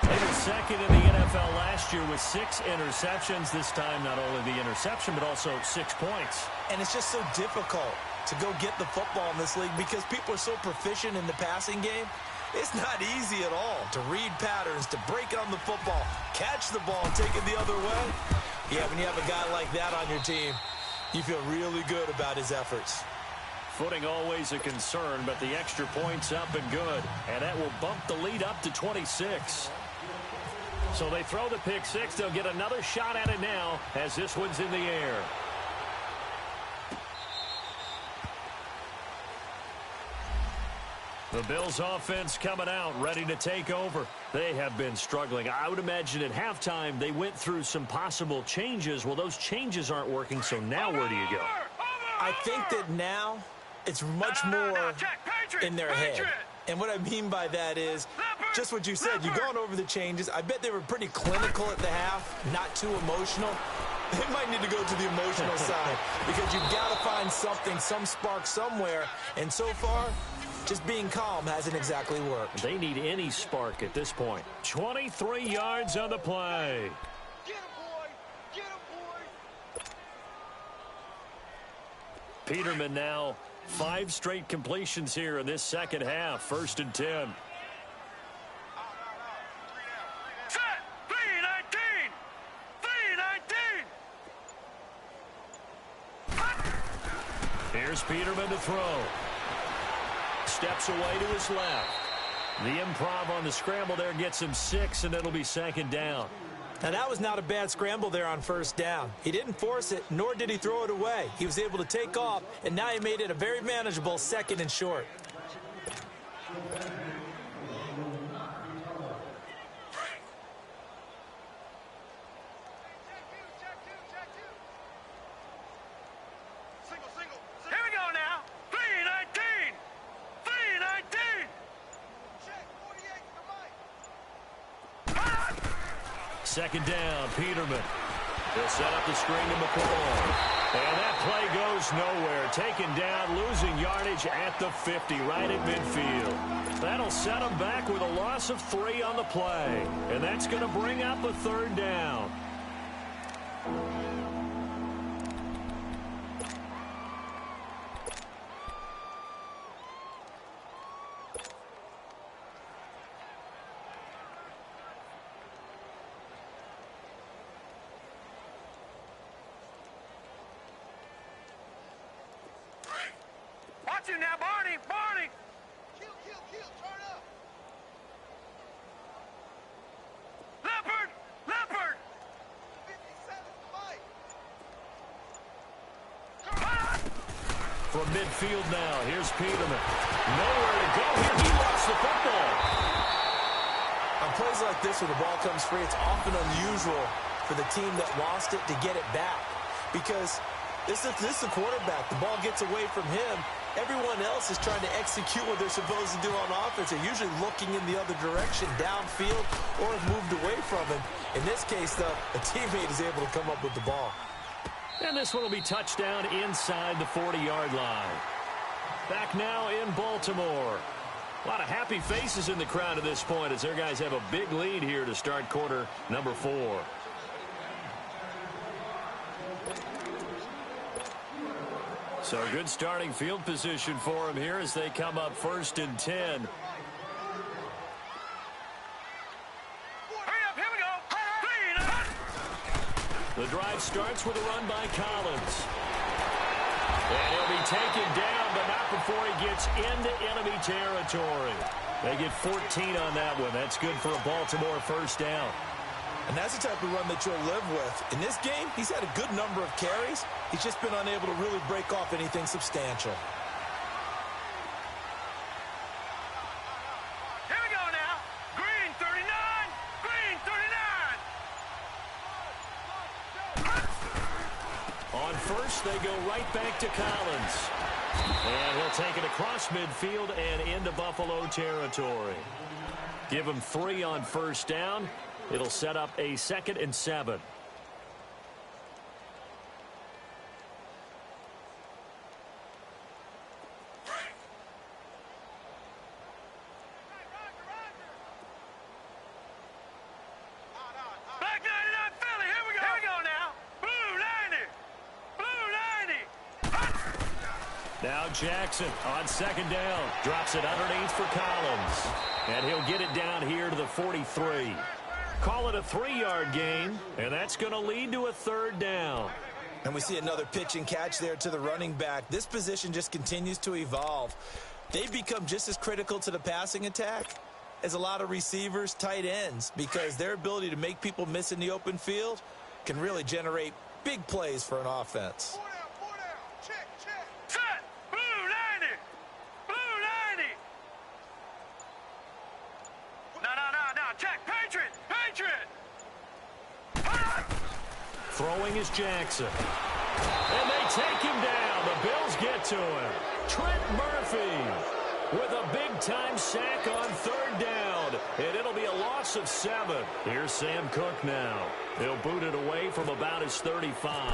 They were 2nd in the NFL last year with 6 interceptions. This time, not only the interception, but also 6 points. And it's just so difficult to go get the football in this league because people are so proficient in the passing game. It's not easy at all to read patterns, to break on the football, catch the ball, and take it the other way. Yeah, when you have a guy like that on your team, you feel really good about his efforts. Footing always a concern, but the extra point's up and good. And that will bump the lead up to 26. So they throw the pick 6. They'll get another shot at it now as this one's in the air. The Bills offense coming out, ready to take over. They have been struggling. I would imagine at halftime they went through some possible changes. Well, those changes aren't working, so now where do you go? I think that now it's much more in their head. And what I mean by that is just what you said. You're going over the changes. I bet they were pretty clinical at the half, not too emotional. They might need to go to the emotional side because you've got to find something, some spark somewhere. And so far, just being calm hasn't exactly worked. They need any spark at this point. 23 yards on the play. Get him, boy! Get him, boy! Peterman now 5 straight completions here in this second half. 1st and 10. Set! 3-19! 3-19! Here's Peterman to throw. Steps away to his left. The improv on the scramble there gets him 6, and it'll be 2nd down. Now, that was not a bad scramble there on 1st down. He didn't force it, nor did he throw it away. He was able to take off, and now he made it a very manageable 2nd and short. second down, Peterman. They'll set up the screen to McCoy. And that play goes nowhere. Taken down, losing yardage at the 50, right at midfield. That'll set them back with a loss of 3 on the play. And that's going to bring up a third down. Watch him now, Barney! Barney! Kill, turn up! Leopard! Leopard! 57, Mike! From midfield now, here's Peterman. Nowhere to go here. He lost the football. On plays like this where the ball comes free, it's often unusual for the team that lost it to get it back. Because this is the quarterback. The ball gets away from him. Everyone else is trying to execute what they're supposed to do on offense. They're usually looking in the other direction, downfield, or have moved away from him. In this case, though, a teammate is able to come up with the ball. And this one will be touchdown inside the 40-yard line. Back now in Baltimore. A lot of happy faces in the crowd at this point as their guys have a big lead here to start quarter number 4. So a good starting field position for them here as they come up 1st and 10. Hurry up, here we go! The drive starts with a run by Collins. And he'll be taken down, but not before he gets into enemy territory. They get 14 on that one. That's good for a Baltimore first down. And that's the type of run that you'll live with. In this game, he's had a good number of carries. He's just been unable to really break off anything substantial. Here we go now. Green 39. Green 39. On first, they go right back to Collins. And he'll take it across midfield and into Buffalo territory. Give him 3 on first down. It'll set up a 2nd and 7. Black 99 Philly, here we go. Here we go now. Blue 90. Blue 90. Now Jackson on 2nd down. Drops it underneath for Collins. And he'll get it down here to the 43. Call it a 3-yard gain, and that's going to lead to a 3rd down. And we see another pitch and catch there to the running back. This position just continues to evolve. They become just as critical to the passing attack as a lot of receivers, tight ends, because their ability to make people miss in the open field can really generate big plays for an offense. Four down. Check. Set. Blue 90. Blue 90. No. Check. Patriot. Throwing is Jackson. And they take him down. The Bills get to him. Trent Murphy with a big-time sack on 3rd down. And it'll be a loss of 7. Here's Sam Cook now. He'll boot it away from about his 35.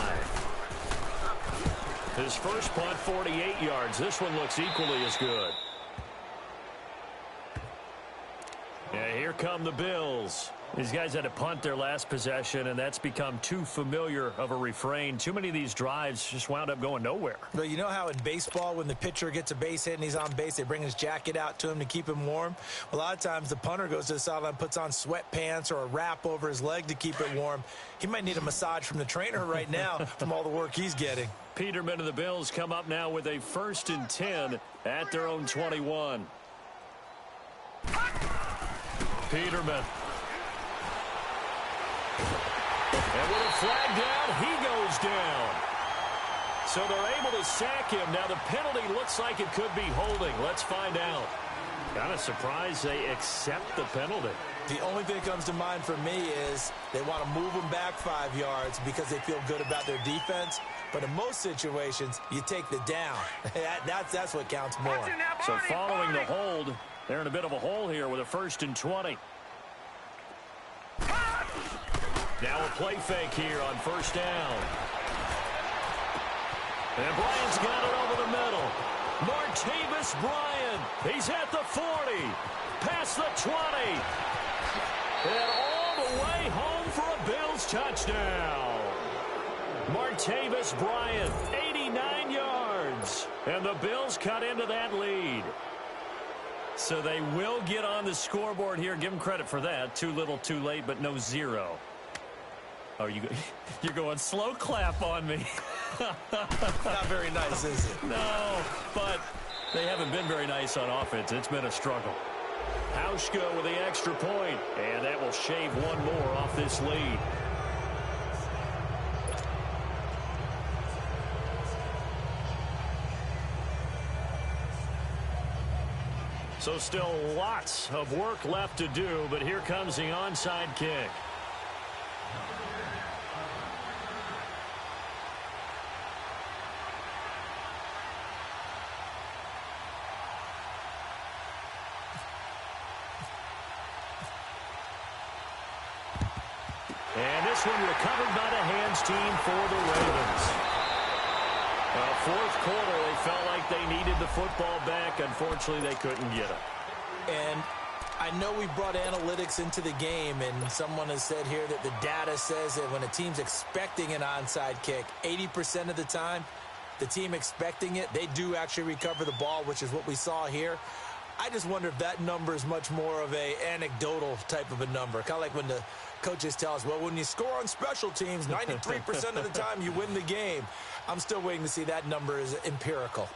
His first punt, 48 yards. This one looks equally as good. Yeah, here come the Bills. These guys had to punt their last possession, and that's become too familiar of a refrain. Too many of these drives just wound up going nowhere. But you know how in baseball, when the pitcher gets a base hit and he's on base, they bring his jacket out to him to keep him warm? A lot of times the punter goes to the sideline, puts on sweatpants or a wrap over his leg to keep it warm. He might need a massage from the trainer right now from all the work he's getting. Peterman and the Bills come up now with a 1st and 10 at their own 21. Peterman. And with a flag down, he goes down. So they're able to sack him. Now the penalty looks like it could be holding. Let's find out. Kind of surprised they accept the penalty. The only thing that comes to mind for me is they want to move them back 5 yards because they feel good about their defense. But in most situations, you take the down. That's what counts more. So following the hold, they're in a bit of a hole here with a 1st and 20. Now a play fake here on first down. And Bryant's got it over the middle. Martavis Bryant. He's at the 40. Past the 20. And all the way home for a Bills touchdown. Martavis Bryant, 89 yards. And the Bills cut into that lead. So they will get on the scoreboard here. Give them credit for that. Too little, too late, but no zero. Oh, you're going slow clap on me. Not very nice, is it? No, but they haven't been very nice on offense. It's been a struggle. Hauschka with the extra point, and that will shave one more off this lead. So still lots of work left to do, but here comes the onside kick. And this one recovered by the hands team for the Ravens. Fourth quarter, they felt like they needed the football back. Unfortunately, they couldn't get it. And I know we brought analytics into the game, and someone has said here that the data says that when a team's expecting an onside kick, 80% of the time, the team expecting it, they do actually recover the ball, which is what we saw here. I just wonder if that number is much more of a anecdotal type of a number. Kind of like when the coaches tell us, well, when you score on special teams, 93% of the time you win the game. I'm still waiting to see that number is empirical.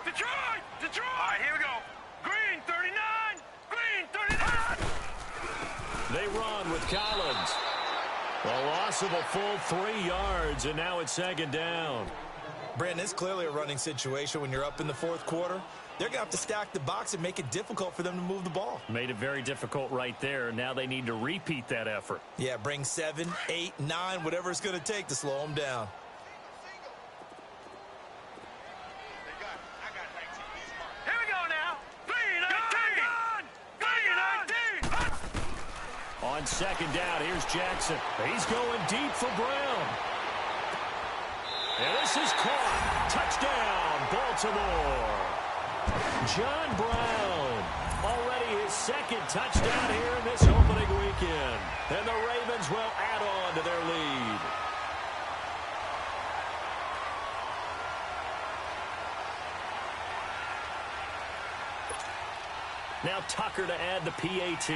Detroit! Detroit! All right, here we go. Green 39! Green 39! They run with Collins. A loss of a full 3 yards, and now it's second down. Brandon, it's clearly a running situation when you're up in the fourth quarter. They're going to have to stack the box and make it difficult for them to move the ball. Made it very difficult right there. Now they need to repeat that effort. Yeah, bring 7, 8, 9, whatever it's going to take to slow them down. Here we go now. Green 19! Green 19! On second down, here's Jackson. He's going deep for Brown. And this is caught. Touchdown, Baltimore. John Brown, already his second touchdown here in this opening weekend. And the Ravens will add on to their lead. Now Tucker to add the PAT.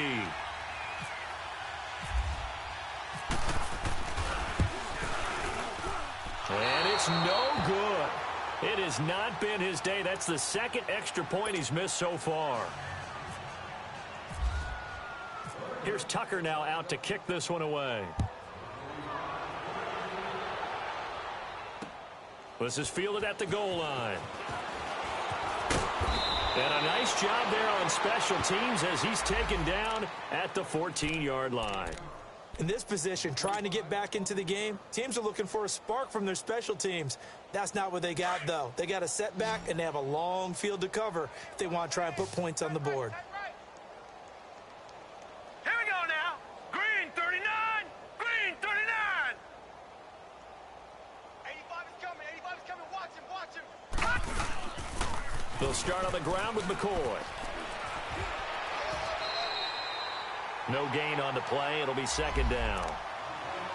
And it's no good. It has not been his day. That's the second extra point he's missed so far. Here's Tucker now out to kick this one away. This is fielded at the goal line. And a nice job there on special teams as he's taken down at the 14-yard line. In this position, trying to get back into the game, teams are looking for a spark from their special teams. That's not what they got, though. They got a setback, and they have a long field to cover if they want to try and put points on the board. Here we go now. Green 39! Green 39! 85 is coming. 85 is coming. Watch him. They'll start on the ground with McCoy. No gain on the play. It'll be second down.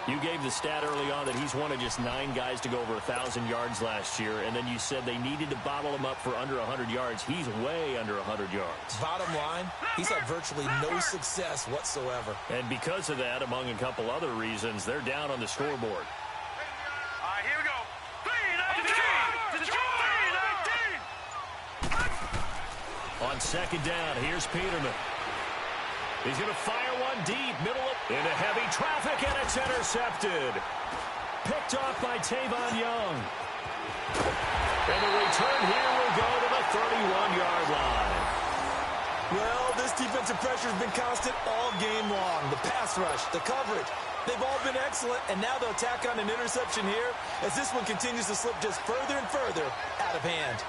You gave the stat early on that he's one of just 9 guys to go over 1,000 yards last year, and then you said they needed to bottle him up for under 100 yards. He's way under 100 yards. Bottom line, he's had virtually no success whatsoever. And because of that, among a couple other reasons, they're down on the scoreboard. All right, here we go. Green 19! Green 19! On second down, here's Peterman. He's going to fire one deep, middle into heavy traffic, and it's intercepted. Picked off by Tavon Young. And the return here will go to the 31-yard line. Well, this defensive pressure has been constant all game long. The pass rush, the coverage, they've all been excellent, and now they'll tack on an interception here as this one continues to slip just further and further out of hand.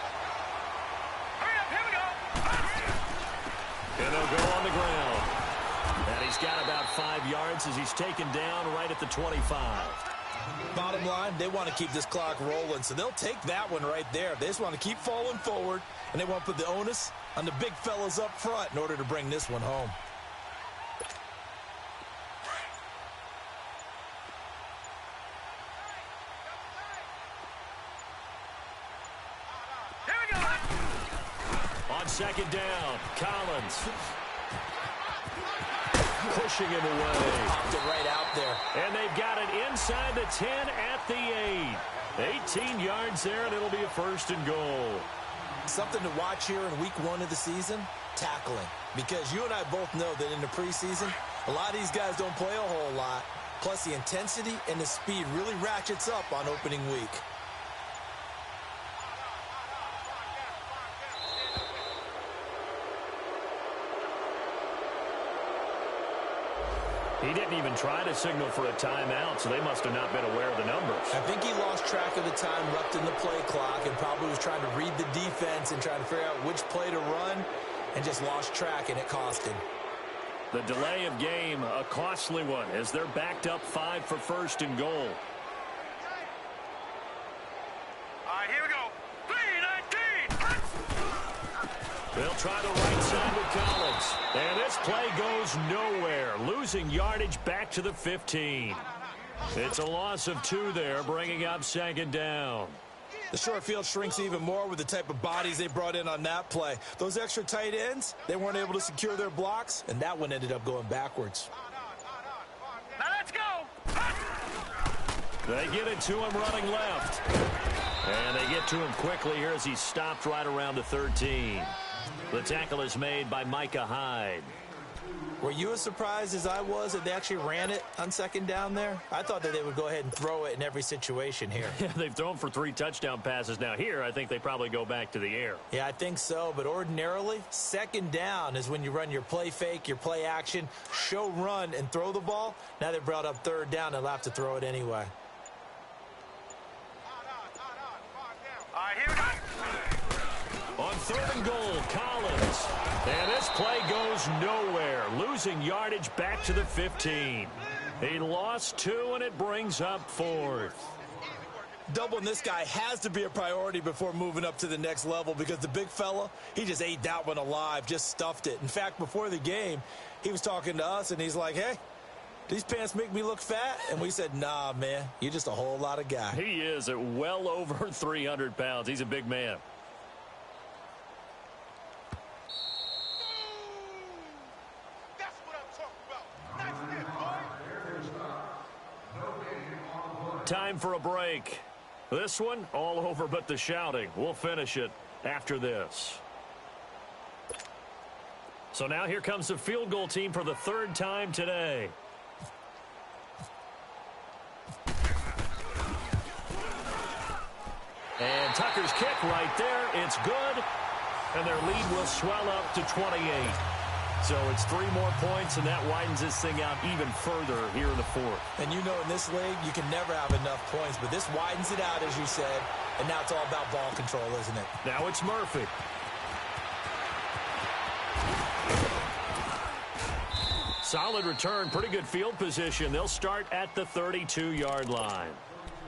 Hurry up, here we go. And they'll go on the ground. And he's got about 5 yards as he's taken down right at the 25. Bottom line, they want to keep this clock rolling, so they'll take that one right there. They just want to keep falling forward, and they want to put the onus on the big fellas up front in order to bring this one home. Here we go. On second down, Collins. Pushing him away. Popped it right out there. And they've got it inside the 10 at the 8. 18 yards there, and it'll be a first and goal. Something to watch here in week 1 of the season, tackling. Because you and I both know that in the preseason, a lot of these guys don't play a whole lot. Plus, the intensity and the speed really ratchets up on opening week. He didn't even try to signal for a timeout, so they must have not been aware of the numbers. I think he lost track of the time left in the play clock and probably was trying to read the defense and trying to figure out which play to run and just lost track, and it cost him. The delay of game, a costly one, as they're backed up 5 for first and goal. All right, here we go. 3-19. They'll try the right side with Collins. And this play goes nowhere, losing yardage back to the 15. It's a loss of 2 there, bringing up second down. The short field shrinks even more with the type of bodies they brought in on that play. Those extra tight ends, they weren't able to secure their blocks, and that one ended up going backwards. Now let's go. They get it to him running left. And they get to him quickly here as he's stopped right around the 13. The tackle is made by Micah Hyde. Were you as surprised as I was that they actually ran it on second down there? I thought that they would go ahead and throw it in every situation here. Yeah, they've thrown for 3 touchdown passes. Now here, I think they probably go back to the air. Yeah, I think so, but ordinarily, second down is when you run your play fake, your play action, show run, and throw the ball. Now they brought up third down, they'll have to throw it anyway. All right, here we go. On third and goal, Collins. And this play goes nowhere, losing yardage back to the 15. He lost 2, and it brings up 4th. Doubling this guy has to be a priority before moving up to the next level because the big fella, he just ate that one alive, just stuffed it. In fact, before the game, he was talking to us, and he's like, hey, these pants make me look fat? And we said, nah, man, you're just a whole lot of guy. He is at well over 300 pounds. He's a big man. Time for a break. This one, all over but the shouting. We'll finish it after this. So now here comes the field goal team for the 3rd time today. And Tucker's kick right there. It's good. And their lead will swell up to 28. So it's 3 more points, and that widens this thing out even further here in the 4th. And you know in this league, you can never have enough points, but this widens it out, as you said, and now it's all about ball control, isn't it? Now it's Murphy. Solid return, pretty good field position. They'll start at the 32-yard line.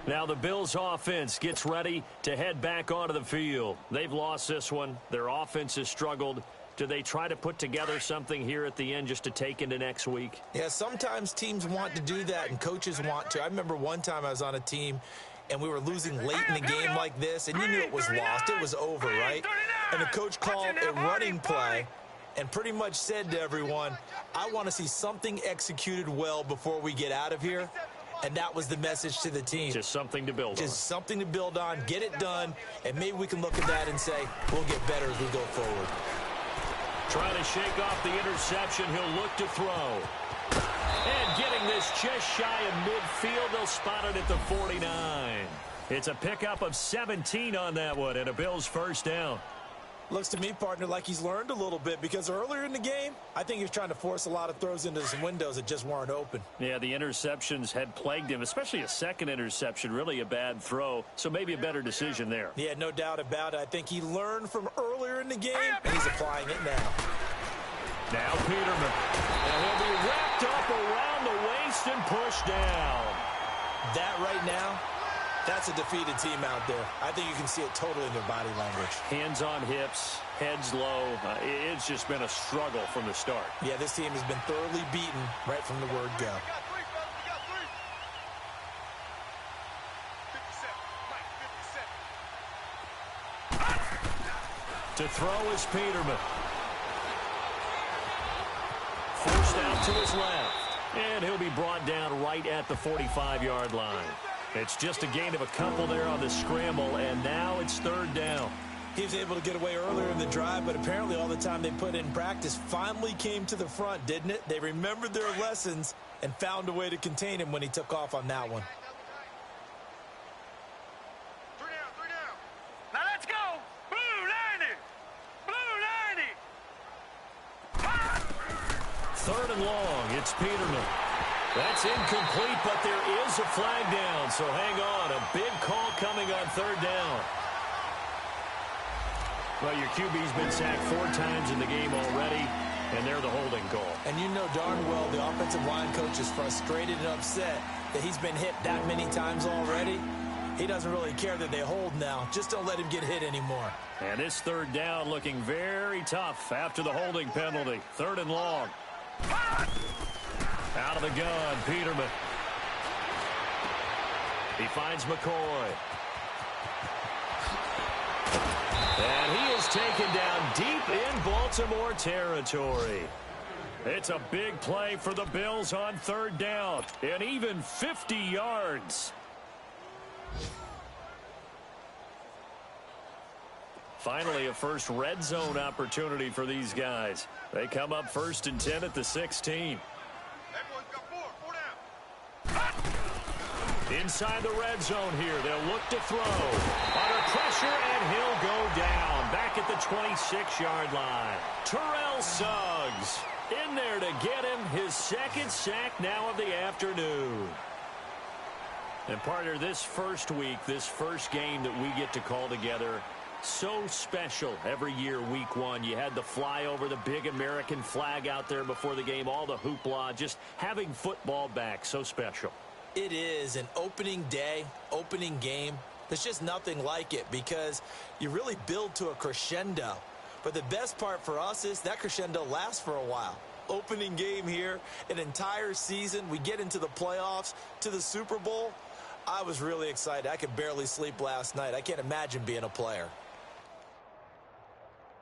Now the Bills' offense gets ready to head back onto the field. They've lost this one. Their offense has struggled. Do they try to put together something here at the end just to take into next week? Yeah, sometimes teams want to do that and coaches want to. I remember one time I was on a team and we were losing late in the game like this, and you knew it was lost. It was over, right? And the coach called a running play and pretty much said to everyone, I want to see something executed well before we get out of here. And that was the message to the team. Just something to build on. Just something to build on, get it done, and maybe we can look at that and say, we'll get better as we go forward. Trying to shake off the interception. He'll look to throw. And getting this just shy of midfield. They'll spot it at the 49. It's a pickup of 17 on that one and a Bills first down. Looks to me, partner, like he's learned a little bit because earlier in the game, I think he was trying to force a lot of throws into some windows that just weren't open. Yeah, the interceptions had plagued him, especially a second interception, really a bad throw. So maybe a better decision there. Yeah, no doubt about it. I think he learned from earlier in the game, and he's applying it now. Now Peterman. And he'll be wrapped up around the waist and pushed down. That right now, that's a defeated team out there. I think you can see it totally in their body language. Hands on hips, heads low. It's just been a struggle from the start. Yeah, this team has been thoroughly beaten right from the word go. To throw is Peterman. Forced out to his left. And he'll be brought down right at the 45-yard line. It's just a gain of a couple there on the scramble, and now it's third down. He was able to get away earlier in the drive, but apparently all the time they put in practice finally came to the front, didn't it? They remembered their lessons and found a way to contain him when he took off on that one. Three down. Now let's go. Blue 90. Blue 90. Third and long, it's Peterman. That's incomplete, but there is a flag down, so hang on. A big call coming on third down. Well, your QB's been sacked 4 times in the game already, and they're the holding call. And you know darn well the offensive line coach is frustrated and upset that he's been hit that many times already. He doesn't really care that they hold now. Just don't let him get hit anymore. And this third down looking very tough after the holding penalty. Third and long. Out of the gun, Peterman. He finds McCoy. And he is taken down deep in Baltimore territory. It's a big play for the Bills on third down. And even 50 yards. Finally, a first red zone opportunity for these guys. They come up 1st and 10 at the 16. Inside the red zone here. They'll look to throw. Under pressure, and he'll go down. Back at the 26-yard line. Terrell Suggs in there to get him his second sack now of the afternoon. And partner, this first week, this first game that we get to call together, so special every year, week 1. You had the flyover, the big American flag out there before the game, all the hoopla, just having football back, so special. It is an opening day, opening game. There's just nothing like it because you really build to a crescendo. But the best part for us is that crescendo lasts for a while. Opening game here, an entire season. We get into the playoffs, to the Super Bowl. I was really excited. I could barely sleep last night. I can't imagine being a player.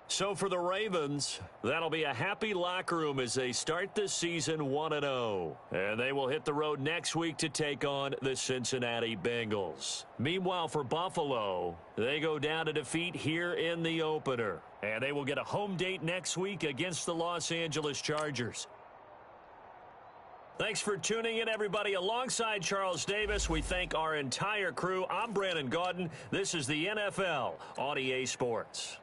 So for the Ravens, that'll be a happy locker room as they start this season 1-0. And they will hit the road next week to take on the Cincinnati Bengals. Meanwhile, for Buffalo, they go down to defeat here in the opener. And they will get a home date next week against the Los Angeles Chargers. Thanks for tuning in, everybody. Alongside Charles Davis, we thank our entire crew. I'm Brandon Gaudin. This is the NFL on EA Sports.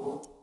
Bye.